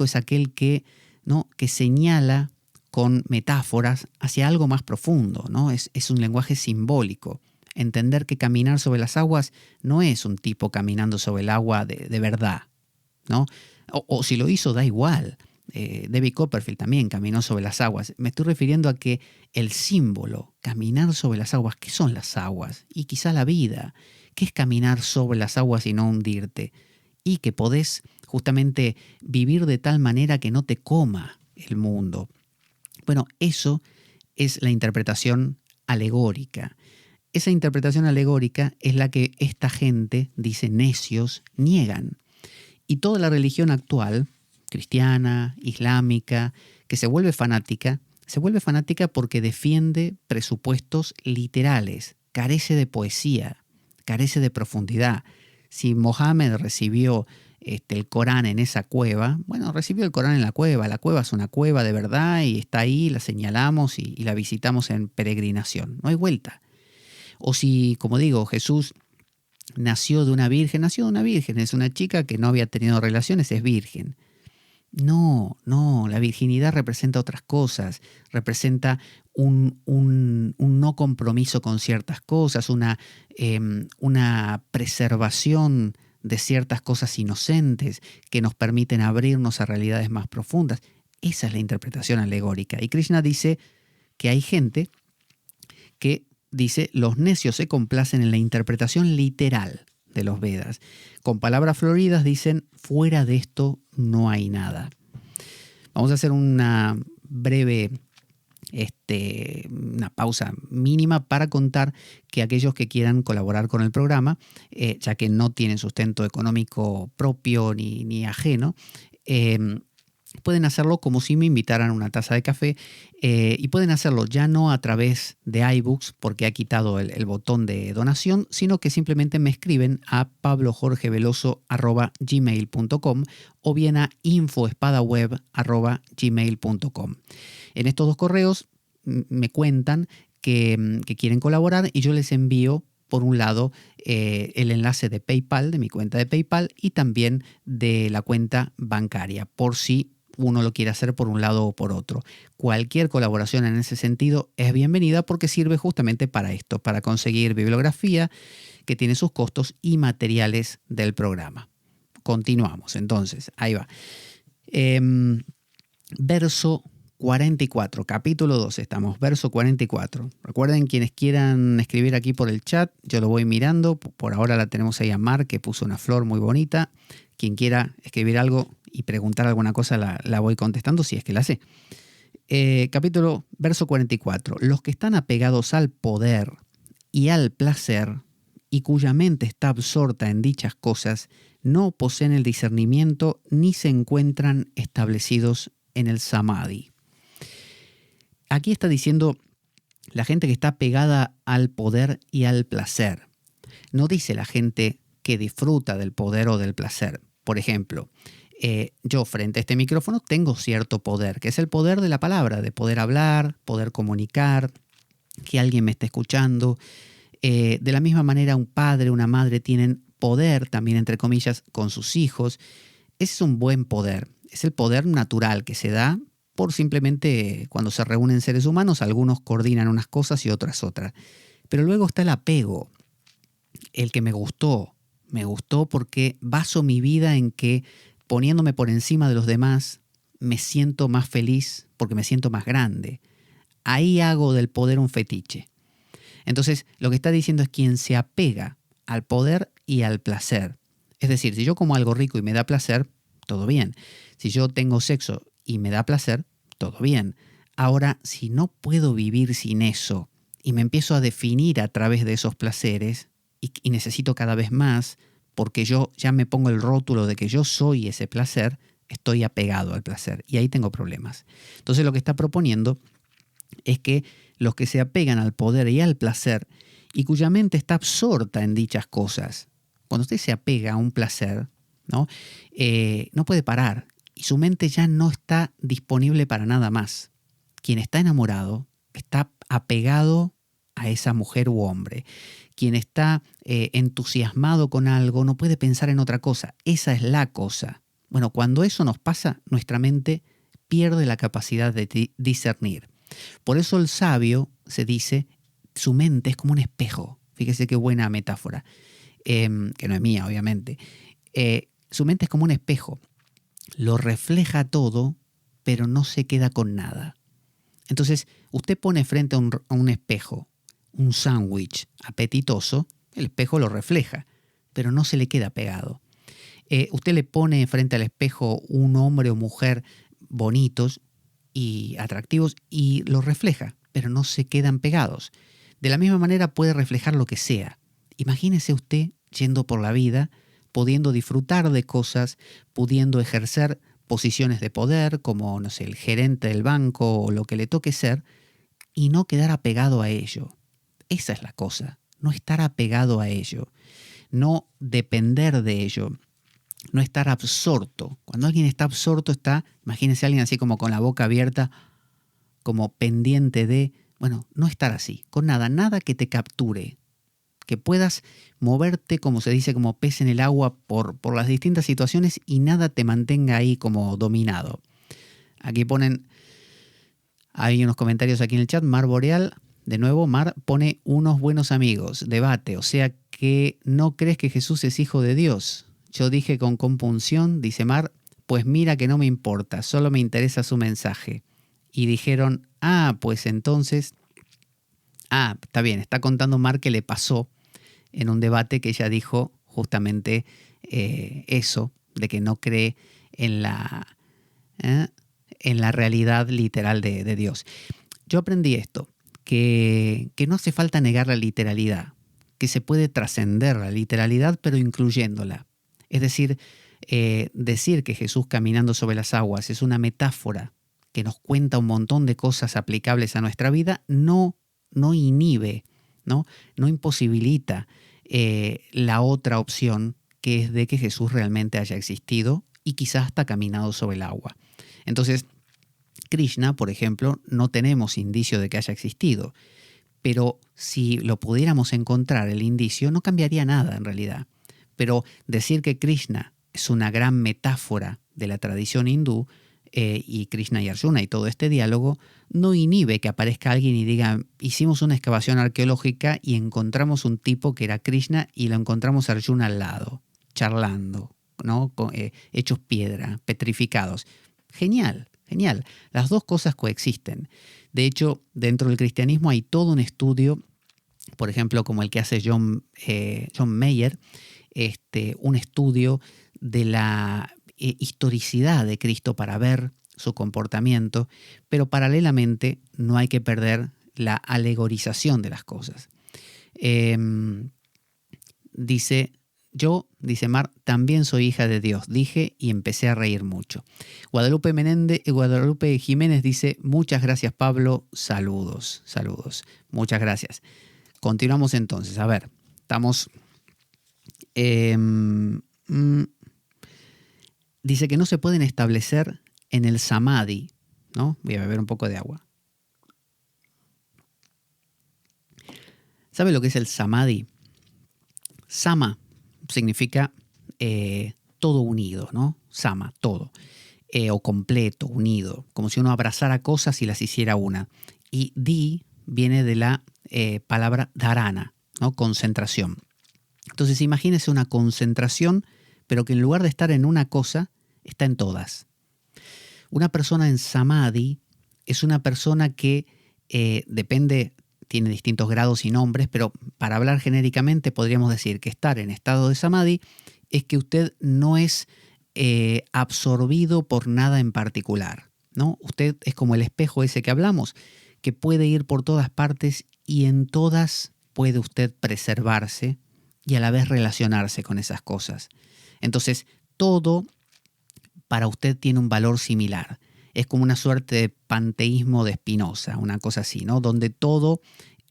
es aquel que, ¿no?, que señala con metáforas hacia algo más profundo, ¿no? Es un lenguaje simbólico. Entender que caminar sobre las aguas no es un tipo caminando sobre el agua de verdad, ¿no? O si lo hizo, da igual. David Copperfield también caminó sobre las aguas. Me estoy refiriendo a que el símbolo, caminar sobre las aguas, ¿qué son las aguas? Y quizá la vida. ¿Qué es caminar sobre las aguas y no hundirte? Y que podés justamente vivir de tal manera que no te coma el mundo. Bueno, eso es la interpretación alegórica. Esa interpretación alegórica es la que esta gente, dice necios, niegan. Y toda la religión actual, cristiana, islámica, que se vuelve fanática porque defiende presupuestos literales, carece de poesía, carece de profundidad. Si Mohammed recibió el Corán en esa cueva, bueno, recibió el Corán en la cueva es una cueva de verdad y está ahí, la señalamos y la visitamos en peregrinación, no hay vuelta. O si, como digo, Jesús nació de una virgen, es una chica que no había tenido relaciones, es virgen. No, la virginidad representa otras cosas, representa un no compromiso con ciertas cosas, una preservación de ciertas cosas inocentes que nos permiten abrirnos a realidades más profundas. Esa es la interpretación alegórica. Y Krishna dice que hay gente que dice, los necios se complacen en la interpretación literal de los Vedas. Con palabras floridas dicen, fuera de esto no hay nada. Vamos a hacer una breve una pausa mínima para contar que aquellos que quieran colaborar con el programa, ya que no tienen sustento económico propio ni ajeno, pueden hacerlo como si me invitaran a una taza de café y pueden hacerlo ya no a través de iBooks porque ha quitado el botón de donación, sino que simplemente me escriben a pablojorgeveloso@gmail.com o bien a infoespadaweb@gmail.com. En estos dos correos me cuentan que quieren colaborar y yo les envío por un lado el enlace de PayPal, de mi cuenta de PayPal y también de la cuenta bancaria, por si uno lo quiere hacer por un lado o por otro. Cualquier colaboración en ese sentido es bienvenida porque sirve justamente para esto, para conseguir bibliografía que tiene sus costos y materiales del programa. Continuamos, entonces, ahí va. Verso 44, capítulo 12, estamos, verso 44. Recuerden, quienes quieran escribir aquí por el chat, yo lo voy mirando. Por ahora la tenemos ahí a Mar, que puso una flor muy bonita. Quien quiera escribir algo y preguntar alguna cosa, la voy contestando si es que la sé. Verso 44. Los que están apegados al poder y al placer, y cuya mente está absorta en dichas cosas, no poseen el discernimiento ni se encuentran establecidos en el samadhi. Aquí está diciendo la gente que está pegada al poder y al placer. No dice la gente que disfruta del poder o del placer. Por ejemplo, yo frente a este micrófono tengo cierto poder, que es el poder de la palabra, de poder hablar, poder comunicar, que alguien me esté escuchando. De la misma manera, un padre, una madre tienen poder, también entre comillas, con sus hijos. Ese es un buen poder. Es el poder natural que se da por simplemente cuando se reúnen seres humanos, algunos coordinan unas cosas y otras otras. Pero luego está el apego, el que me gustó porque baso mi vida en que poniéndome por encima de los demás me siento más feliz porque me siento más grande. Ahí hago del poder un fetiche. Entonces, lo que está diciendo es quien se apega al poder y al placer. Es decir, si yo como algo rico y me da placer, todo bien. Si yo tengo sexo y me da placer, todo bien. Ahora, si no puedo vivir sin eso y me empiezo a definir a través de esos placeres y necesito cada vez más porque yo ya me pongo el rótulo de que yo soy ese placer, estoy apegado al placer y ahí tengo problemas. Entonces lo que está proponiendo es que los que se apegan al poder y al placer y cuya mente está absorta en dichas cosas, cuando usted se apega a un placer, ¿no? No puede parar y su mente ya no está disponible para nada más. Quien está enamorado está apegado a esa mujer u hombre. Quien está entusiasmado con algo no puede pensar en otra cosa. Esa es la cosa. Bueno, cuando eso nos pasa, nuestra mente pierde la capacidad de discernir. Por eso el sabio se dice, su mente es como un espejo. Fíjese qué buena metáfora, que no es mía, obviamente. Su mente es como un espejo. Lo refleja todo, pero no se queda con nada. Entonces, usted pone frente a un espejo un sándwich apetitoso, el espejo lo refleja, pero no se le queda pegado. Usted le pone frente al espejo un hombre o mujer bonitos y atractivos y los refleja, pero no se quedan pegados. De la misma manera puede reflejar lo que sea. Imagínese usted yendo por la vida, pudiendo disfrutar de cosas, pudiendo ejercer posiciones de poder, como, no sé, el gerente del banco o lo que le toque ser, y no quedar apegado a ello. Esa es la cosa, no estar apegado a ello, no depender de ello, no estar absorto. Cuando alguien está absorto está, imagínense a alguien así como con la boca abierta, como pendiente de, bueno, no estar así, con nada que te capture, que puedas moverte, como se dice, como pez en el agua por las distintas situaciones y nada te mantenga ahí como dominado. Aquí ponen, hay unos comentarios aquí en el chat, Mar Boreal, de nuevo, Mar pone unos buenos amigos, debate, o sea que no crees que Jesús es hijo de Dios. Yo dije con compunción, dice Mar, pues mira que no me importa, solo me interesa su mensaje. Y dijeron, pues entonces, está bien, está contando Mar que le pasó en un debate que ella dijo justamente eso, de que no cree en la realidad literal de Dios. Yo aprendí esto, que no hace falta negar la literalidad, que se puede trascender la literalidad pero incluyéndola. Es decir, decir que Jesús caminando sobre las aguas es una metáfora que nos cuenta un montón de cosas aplicables a nuestra vida, no inhibe, no imposibilita la otra opción, que es de que Jesús realmente haya existido y quizás hasta caminado sobre el agua. Entonces, Krishna, por ejemplo, no tenemos indicio de que haya existido, pero si lo pudiéramos encontrar, el indicio, no cambiaría nada en realidad. Pero decir que Krishna es una gran metáfora de la tradición hindú, y Krishna y Arjuna y todo este diálogo, no inhibe que aparezca alguien y diga, hicimos una excavación arqueológica y encontramos un tipo que era Krishna y lo encontramos a Arjuna al lado, charlando, ¿no? Hechos piedra, petrificados. Genial. Genial, las dos cosas coexisten. De hecho, dentro del cristianismo hay todo un estudio, por ejemplo, como el que hace John Mayer, un estudio de la historicidad de Cristo para ver su comportamiento, pero paralelamente no hay que perder la alegorización de las cosas. Dice Mar, también soy hija de Dios, dije y empecé a reír mucho. Guadalupe Jiménez dice, muchas gracias Pablo, saludos. Muchas gracias. Continuamos entonces, a ver, estamos... dice que no se pueden establecer en el samadhi, ¿no? Voy a beber un poco de agua. ¿Sabe lo que es el samadhi? Sama significa todo unido, ¿no? Sama, todo. O completo, unido. Como si uno abrazara cosas y las hiciera una. Y di viene de la palabra dharana, ¿no? Concentración. Entonces imagínese una concentración, pero que en lugar de estar en una cosa, está en todas. Una persona en samadhi es una persona que depende... tiene distintos grados y nombres, pero para hablar genéricamente podríamos decir que estar en estado de samadhi es que usted no es absorbido por nada en particular, ¿no? Usted es como el espejo ese que hablamos, que puede ir por todas partes y en todas puede usted preservarse y a la vez relacionarse con esas cosas. Entonces, todo para usted tiene un valor similar. Es como una suerte de panteísmo de Spinoza, una cosa así, ¿no? Donde todo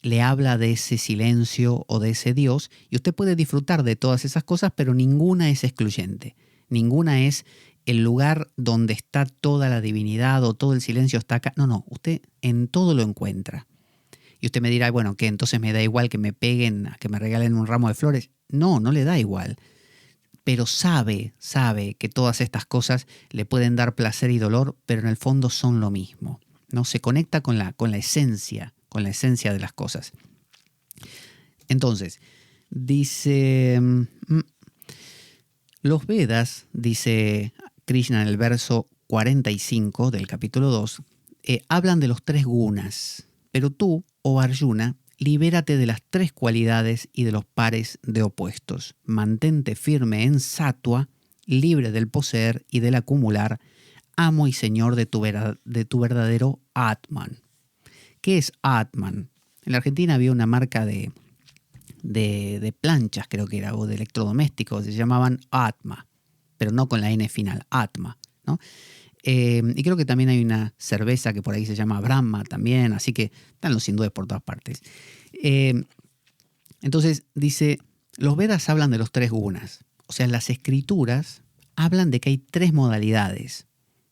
le habla de ese silencio o de ese Dios, y usted puede disfrutar de todas esas cosas, pero ninguna es excluyente. Ninguna es el lugar donde está toda la divinidad o todo el silencio está acá. No, usted en todo lo encuentra. Y usted me dirá, bueno, ¿qué? Entonces me da igual que me peguen, que me regalen un ramo de flores. No le da igual. Pero sabe que todas estas cosas le pueden dar placer y dolor, pero en el fondo son lo mismo, ¿no? Se conecta con la esencia de las cosas. Entonces, dice, los Vedas, dice Krishna en el verso 45 del capítulo 2, hablan de los 3 gunas, pero tú, oh Arjuna, libérate de las 3 cualidades y de los pares de opuestos. Mantente firme en sattva, libre del poseer y del acumular, amo y señor de tu verdadero Atman. ¿Qué es Atman? En la Argentina había una marca de planchas, creo que era, o de electrodomésticos, se llamaban Atma, pero no con la N final, Atma, ¿no? Y creo que también hay una cerveza que por ahí se llama Brahma también, así que están los hindúes por todas partes. Entonces dice, los Vedas hablan de los 3 gunas, o sea, las escrituras hablan de que hay 3 modalidades,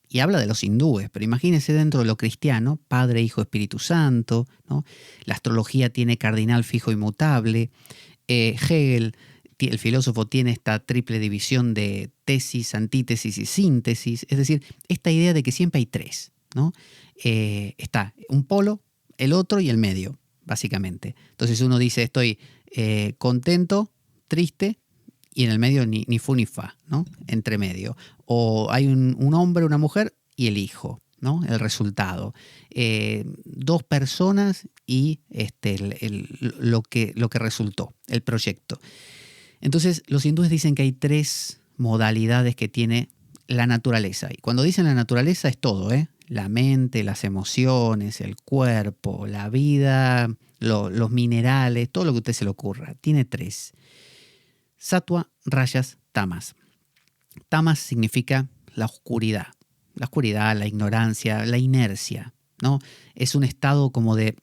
y habla de los hindúes, pero imagínense dentro de lo cristiano, Padre, Hijo, Espíritu Santo, ¿no? La astrología tiene cardinal fijo inmutable, Hegel, el filósofo, tiene esta triple división de tesis, antítesis y síntesis, es decir, esta idea de que siempre hay 3, ¿no? Está un polo, el otro y el medio, básicamente. Entonces uno dice, estoy contento, triste, y en el medio ni fu ni fa, ¿no? Entre medio. O hay un hombre, una mujer y el hijo, ¿no? El resultado. 2 personas y lo que resultó, el proyecto. Entonces, los hindúes dicen que hay 3 modalidades que tiene la naturaleza. Y cuando dicen la naturaleza es todo, ¿eh? La mente, las emociones, el cuerpo, la vida, los minerales, todo lo que a usted se le ocurra. Tiene 3. Sattva, Rajas, Tamas. Tamas significa la oscuridad. La oscuridad, la ignorancia, la inercia, ¿no? Es un estado como de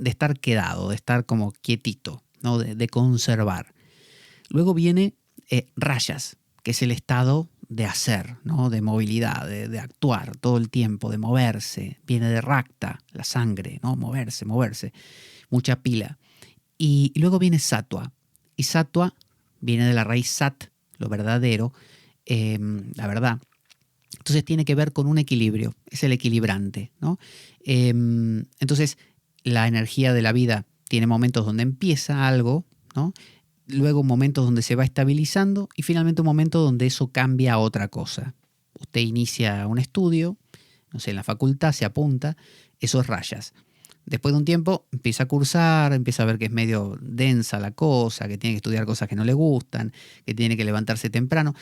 estar quedado, de estar como quietito, ¿no? De conservar. Luego viene Rajas, que es el estado de hacer, ¿no? De movilidad, de actuar todo el tiempo, de moverse. Viene de Rakta, la sangre, ¿no? Moverse, mucha pila. Y luego viene Sattva. Y Sattva viene de la raíz Sat, lo verdadero, la verdad. Entonces tiene que ver con un equilibrio, es el equilibrante, ¿no? Entonces la energía de la vida tiene momentos donde empieza algo, ¿no? Luego momentos donde se va estabilizando y finalmente un momento donde eso cambia a otra cosa. Usted inicia un estudio, no sé, en la facultad se apunta, eso es Rajas. Después de un tiempo empieza a cursar, empieza a ver que es medio densa la cosa, que tiene que estudiar cosas que no le gustan, que tiene que levantarse temprano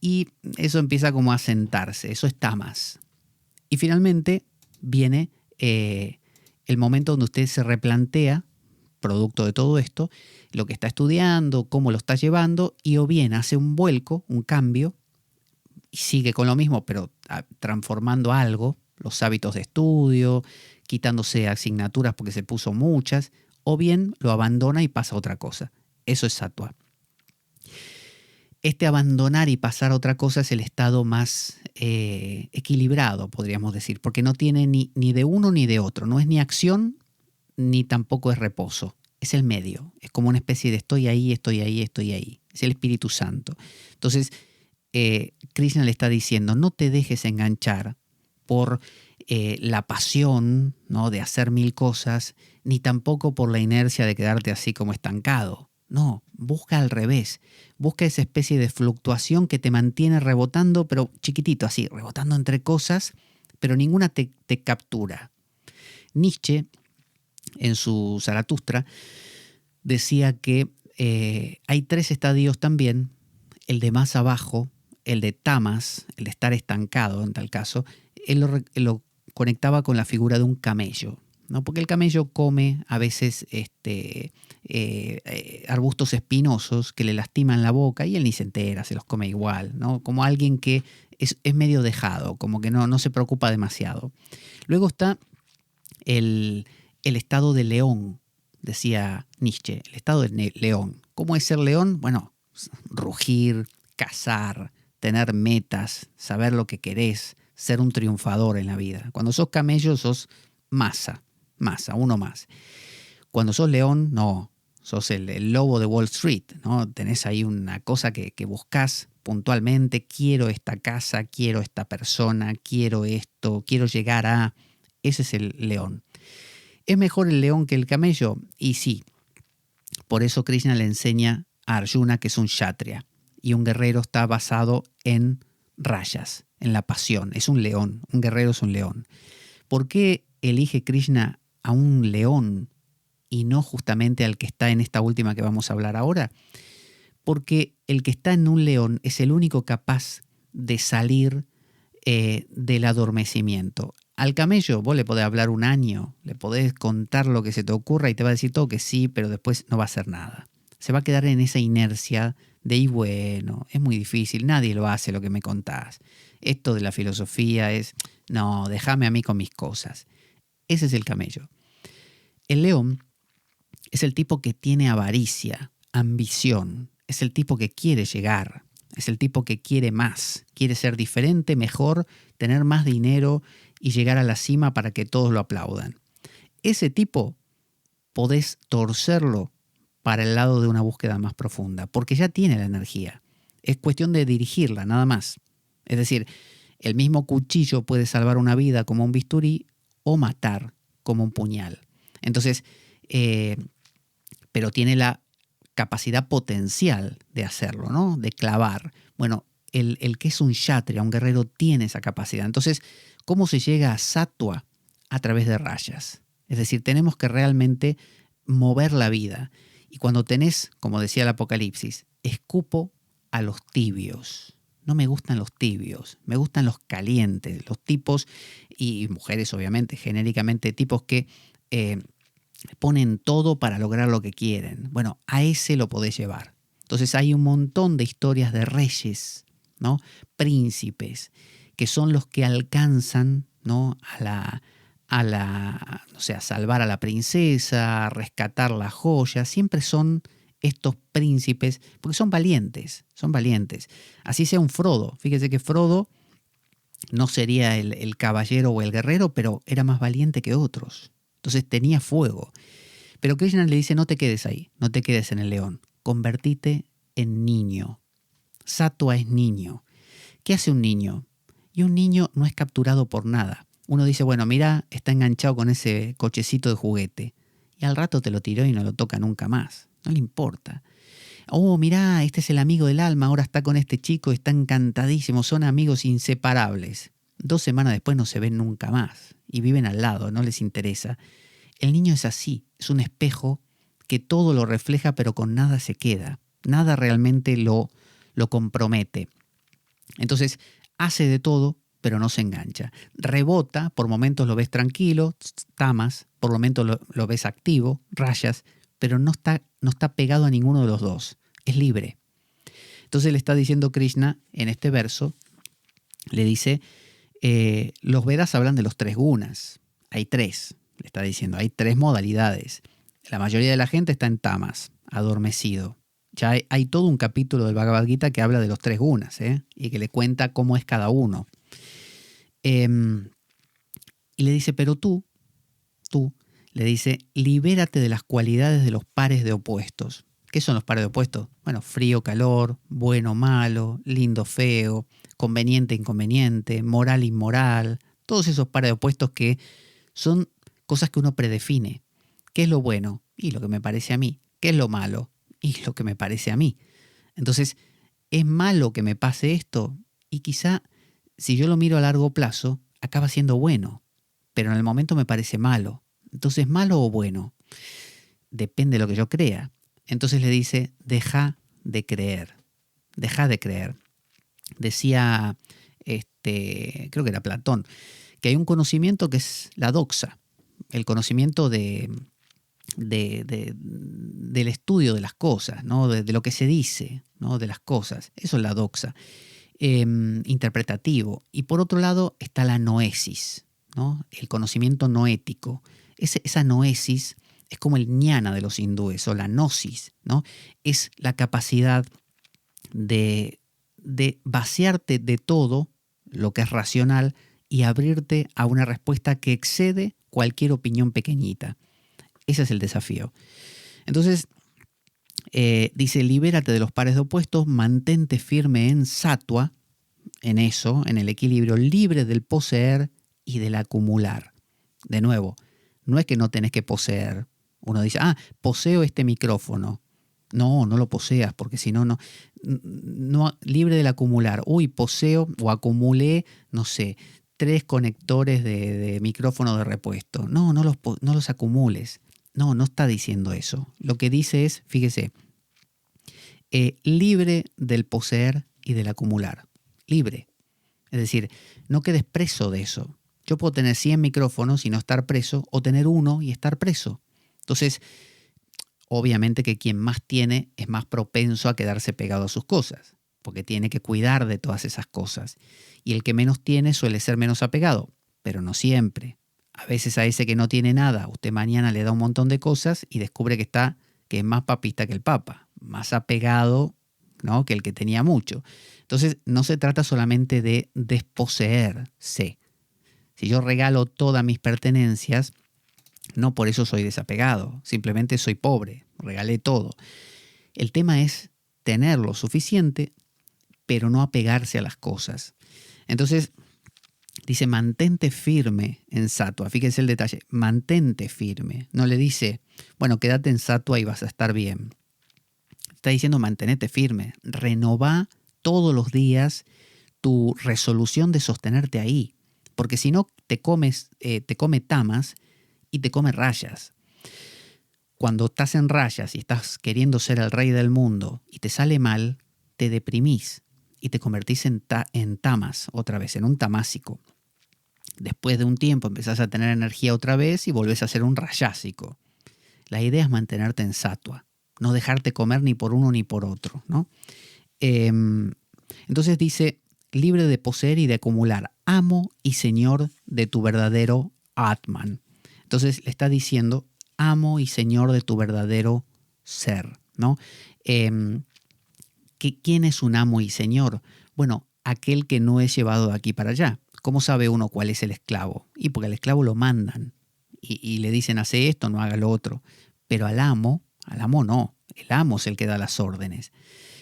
y eso empieza como a sentarse, eso es Tamas. Y finalmente viene el momento donde usted se replantea, producto de todo esto, lo que está estudiando, cómo lo está llevando y o bien hace un vuelco, un cambio y sigue con lo mismo pero transformando algo, los hábitos de estudio, quitándose asignaturas porque se puso muchas, o bien lo abandona y pasa a otra cosa. Eso es Sattva. Este abandonar y pasar a otra cosa es el estado más equilibrado, podríamos decir, porque no tiene ni de uno ni de otro. No es ni acción ni tampoco es reposo. Es el medio. Es como una especie de estoy ahí, estoy ahí, estoy ahí. Es el Espíritu Santo. Entonces, Krishna le está diciendo, no te dejes enganchar por la pasión, ¿no? De hacer 1000 cosas, ni tampoco por la inercia de quedarte así como estancado. No, busca al revés. Busca esa especie de fluctuación que te mantiene rebotando, pero chiquitito, así, rebotando entre cosas, pero ninguna te captura. Nietzsche, en su Zaratustra, decía que hay 3 estadios también, el de más abajo, el de tamas, el de estar estancado en tal caso. Él lo conectaba con la figura de un camello, ¿no? Porque el camello come a veces arbustos espinosos que le lastiman la boca y él ni se entera, se los come igual, ¿no? Como alguien que es medio dejado, como que no se preocupa demasiado. Luego está el estado de león, decía Nietzsche, el estado del león. ¿Cómo es ser león? Bueno, rugir, cazar, tener metas, saber lo que querés, ser un triunfador en la vida. Cuando sos camello sos masa, uno más. Cuando sos león, no, sos el lobo de Wall Street, ¿no? Tenés ahí una cosa que buscás puntualmente, quiero esta casa, quiero esta persona, quiero esto, quiero llegar a... Ese es el león. ¿Es mejor el león que el camello? Y sí, por eso Krishna le enseña a Arjuna que es un kshatriya, y un guerrero está basado en rayas, en la pasión, es un león, un guerrero es un león. ¿Por qué elige Krishna a un león y no justamente al que está en esta última que vamos a hablar ahora? Porque el que está en un león es el único capaz de salir del adormecimiento. Al camello vos le podés hablar un año, le podés contar lo que se te ocurra y te va a decir todo que sí, pero después no va a hacer nada. Se va a quedar en esa inercia de, y bueno, es muy difícil, nadie lo hace lo que me contás. Esto de la filosofía es, no, déjame a mí con mis cosas. Ese es el camello. El león es el tipo que tiene avaricia, ambición, es el tipo que quiere llegar, es el tipo que quiere más, quiere ser diferente, mejor, tener más dinero y llegar a la cima para que todos lo aplaudan. Ese tipo podés torcerlo para el lado de una búsqueda más profunda, porque ya tiene la energía. Es cuestión de dirigirla, nada más. Es decir, el mismo cuchillo puede salvar una vida como un bisturí o matar como un puñal. Entonces, pero tiene la capacidad potencial de hacerlo, ¿no? De clavar. Bueno, el que es un kshatriya, un guerrero, tiene esa capacidad. Entonces, ¿cómo se llega a sattva? A través de rayas. Es decir, tenemos que realmente mover la vida. Y cuando tenés, como decía el Apocalipsis, escupo a los tibios. No me gustan los tibios, me gustan los calientes, los tipos, y mujeres obviamente, genéricamente tipos que ponen todo para lograr lo que quieren. Bueno, a ese lo podés llevar. Entonces hay un montón de historias de reyes, ¿no? Príncipes, que son los que alcanzan, ¿no? No sé, a salvar a la princesa, a rescatar la joya. Siempre son estos príncipes, porque son valientes, son valientes. Así sea un Frodo. Fíjese que Frodo no sería el caballero o el guerrero, pero era más valiente que otros. Entonces tenía fuego. Pero Krishna le dice, no te quedes ahí, no te quedes en el león, convertite en niño. Sattva es niño. ¿Qué hace un niño? Y un niño no es capturado por nada. Uno dice, bueno, mira, está enganchado con ese cochecito de juguete. Y al rato te lo tiró y no lo toca nunca más. No le importa. Oh, mirá, este es el amigo del alma, ahora está con este chico, está encantadísimo, son amigos inseparables. 2 semanas después no se ven nunca más y viven al lado, no les interesa. El niño es así, es un espejo que todo lo refleja pero con nada se queda, nada realmente lo compromete. Entonces hace de todo pero no se engancha. Rebota, por momentos lo ves tranquilo, tamas, por momentos lo ves activo, rayas, pero no está pegado a ninguno de los dos, es libre. Entonces le está diciendo Krishna en este verso, le dice, los Vedas hablan de los 3 gunas, hay 3, le está diciendo, hay 3 modalidades. La mayoría de la gente está en tamas, adormecido. Ya hay todo un capítulo del Bhagavad Gita que habla de los 3 gunas, y que le cuenta cómo es cada uno. Y le dice, pero tú, le dice, libérate de las cualidades de los pares de opuestos. ¿Qué son los pares de opuestos? Bueno, frío, calor, bueno, malo, lindo, feo, conveniente, inconveniente, moral, inmoral. Todos esos pares de opuestos que son cosas que uno predefine. ¿Qué es lo bueno? Y lo que me parece a mí. ¿Qué es lo malo? Y lo que me parece a mí. Entonces, ¿es malo que me pase esto? Y quizá, si yo lo miro a largo plazo, acaba siendo bueno. Pero en el momento me parece malo. Entonces, ¿malo o bueno? Depende de lo que yo crea. Entonces le dice, deja de creer. Deja de creer. Decía, creo que era Platón, que hay un conocimiento que es la doxa, el conocimiento del estudio de las cosas, ¿no? de lo que se dice, ¿no? de las cosas. Eso es la doxa, interpretativo. Y por otro lado está la noesis, ¿no? El conocimiento noético. Esa noesis Es como el jnana de los hindúes o la gnosis, ¿no? Es la capacidad de vaciarte de todo lo que es racional y abrirte a una respuesta que excede cualquier opinión pequeñita. Ese es el desafío. Entonces, dice, libérate de los pares de opuestos, mantente firme en sattva, en eso, en el equilibrio, libre del poseer y del acumular. De nuevo, no es que no tenés que poseer. Uno dice, poseo este micrófono. No, no lo poseas, porque si no, libre del acumular. Uy, poseo o acumulé, no sé, 3 conectores de micrófono de repuesto. No los acumules. No está diciendo eso. Lo que dice es, fíjese, libre del poseer y del acumular. Libre. Es decir, no quedes preso de eso. Yo puedo tener 100 micrófonos y no estar preso, o tener uno y estar preso. Entonces, obviamente que quien más tiene es más propenso a quedarse pegado a sus cosas, porque tiene que cuidar de todas esas cosas. Y el que menos tiene suele ser menos apegado, pero no siempre. A veces a ese que no tiene nada, usted mañana le da un montón de cosas y descubre que es más papista que el papa, más apegado, ¿no?, que el que tenía mucho. Entonces, no se trata solamente de desposeerse. Si yo regalo todas mis pertenencias, no por eso soy desapegado, simplemente soy pobre, regalé todo. El tema es tener lo suficiente, pero no apegarse a las cosas. Entonces, dice, mantente firme en sattva. Fíjense el detalle, mantente firme. No le dice, bueno, quédate en sattva y vas a estar bien. Está diciendo, mantenete firme. Renová todos los días tu resolución de sostenerte ahí. Porque si no, te come tamas y te come rayas. Cuando estás en rayas y estás queriendo ser el rey del mundo y te sale mal, te deprimís y te convertís en tamas otra vez, en un tamásico. Después de un tiempo empezás a tener energía otra vez y volvés a ser un rayásico. La idea es mantenerte en sattva, no dejarte comer ni por uno ni por otro, ¿no? Entonces dice, libre de poseer y de acumular, amo y señor de tu verdadero Atman. Entonces le está diciendo, amo y señor de tu verdadero ser, ¿no? ¿Quién es un amo y señor? Bueno, aquel que no es llevado de aquí para allá. ¿Cómo sabe uno cuál es el esclavo? Y porque al esclavo lo mandan y le dicen, hace esto, no haga lo otro. Pero al amo no. El amo es el que da las órdenes.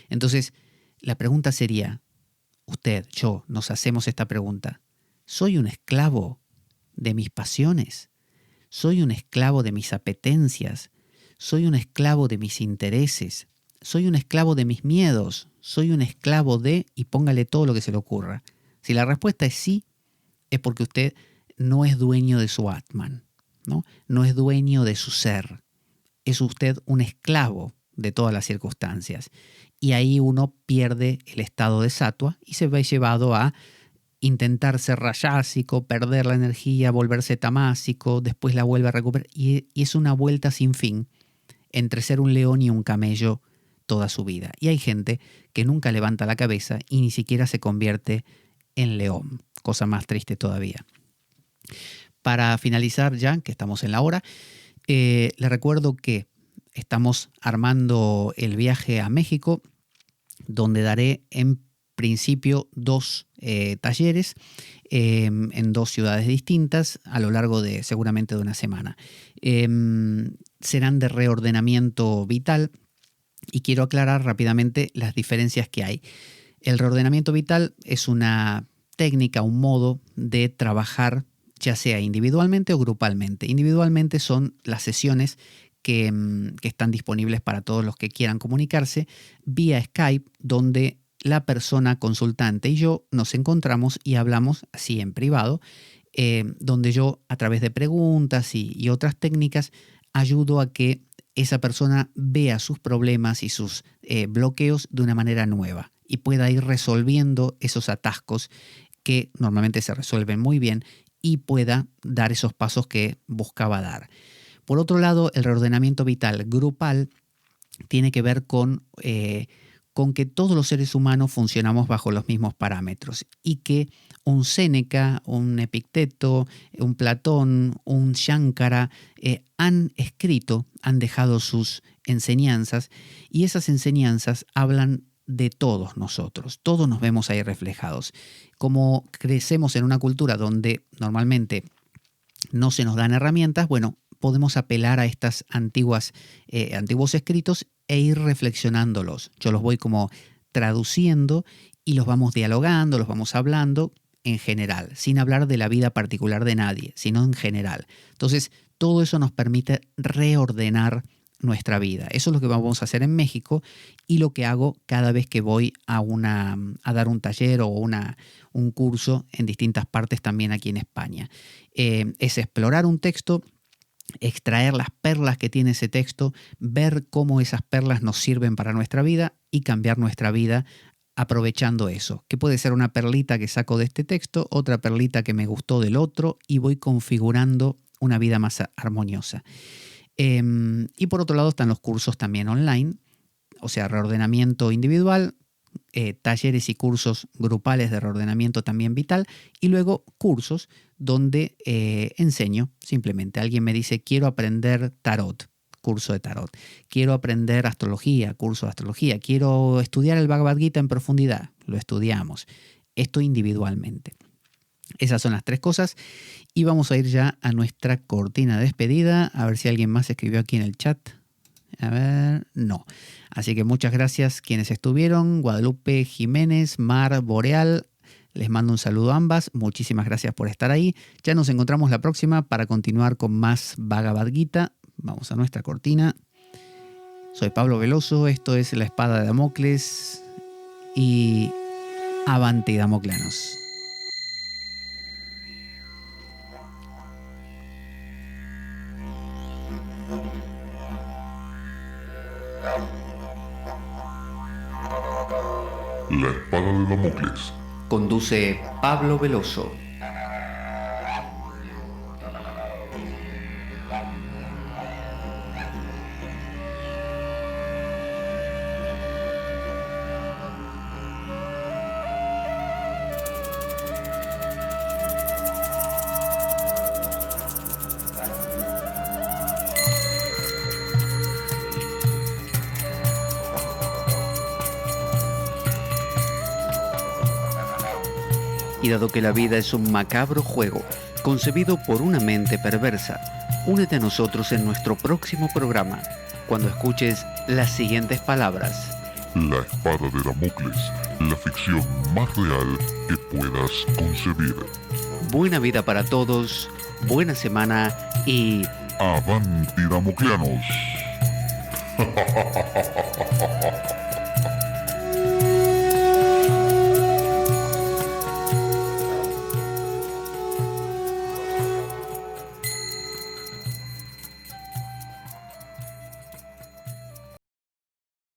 Entonces, la pregunta sería, yo, nos hacemos esta pregunta. ¿Soy un esclavo de mis pasiones? ¿Soy un esclavo de mis apetencias? ¿Soy un esclavo de mis intereses? ¿Soy un esclavo de mis miedos? ¿Soy un esclavo de...? Y póngale todo lo que se le ocurra. Si la respuesta es sí, es porque usted no es dueño de su Atman, ¿no? No es dueño de su ser. Es usted un esclavo de todas las circunstancias. Y ahí uno pierde el estado de sattva y se ve llevado a intentar ser rayásico, perder la energía, volverse tamásico, después la vuelve a recuperar. Y es una vuelta sin fin entre ser un león y un camello toda su vida. Y hay gente que nunca levanta la cabeza y ni siquiera se convierte en león. Cosa más triste todavía. Para finalizar ya, que estamos en la hora, le recuerdo que estamos armando el viaje a México, donde daré en principio 2 talleres en 2 ciudades distintas a lo largo de seguramente de una semana. Serán de reordenamiento vital y quiero aclarar rápidamente las diferencias que hay. El reordenamiento vital es una técnica, un modo de trabajar ya sea individualmente o grupalmente. Individualmente son las sesiones que están disponibles para todos los que quieran comunicarse vía Skype, donde la persona consultante y yo nos encontramos y hablamos así en privado, donde yo a través de preguntas y otras técnicas ayudo a que esa persona vea sus problemas y sus bloqueos de una manera nueva y pueda ir resolviendo esos atascos que normalmente se resuelven muy bien y pueda dar esos pasos que buscaba dar. Por otro lado, el reordenamiento vital grupal tiene que ver con que todos los seres humanos funcionamos bajo los mismos parámetros y que un Séneca, un Epicteto, un Platón, un Shankara, han escrito, han dejado sus enseñanzas, y esas enseñanzas hablan de todos nosotros. Todos nos vemos ahí reflejados. Como crecemos en una cultura donde normalmente no se nos dan herramientas, bueno, podemos apelar a estas antiguos escritos e ir reflexionándolos. Yo los voy como traduciendo y los vamos dialogando, los vamos hablando en general, sin hablar de la vida particular de nadie, sino en general. Entonces, todo eso nos permite reordenar nuestra vida. Eso es lo que vamos a hacer en México y lo que hago cada vez que voy a dar un taller o un curso en distintas partes también aquí en España. Es explorar un texto, extraer las perlas que tiene ese texto, ver cómo esas perlas nos sirven para nuestra vida y cambiar nuestra vida aprovechando eso, que puede ser una perlita que saco de este texto, otra perlita que me gustó del otro, y voy configurando una vida más armoniosa. Y por otro lado están los cursos también online, o sea, reordenamiento individual, talleres y cursos grupales de reordenamiento también vital, y luego cursos donde enseño simplemente. Alguien me dice, quiero aprender tarot, curso de tarot. Quiero aprender astrología, curso de astrología. Quiero estudiar el Bhagavad Gita en profundidad, lo estudiamos. Esto individualmente. Esas son las tres cosas y vamos a ir ya a nuestra cortina de despedida. A ver si alguien más escribió aquí en el chat. A ver, no. Así que muchas gracias quienes estuvieron. Guadalupe Jiménez, Mar Boreal. Les mando un saludo a ambas. Muchísimas gracias por estar ahí. Ya nos encontramos la próxima para continuar con más Bhagavad Gita. Vamos a nuestra cortina. Soy Pablo Veloso. Esto es La Espada de Damocles. Y Avanti Damocleanos. La Espada de Damocles. Conduce Pablo Veloso. Y dado que la vida es un macabro juego concebido por una mente perversa, únete a nosotros en nuestro próximo programa, cuando escuches las siguientes palabras. La Espada de Damocles, la ficción más real que puedas concebir. Buena vida para todos, buena semana y... ¡Avanti Damocleanos!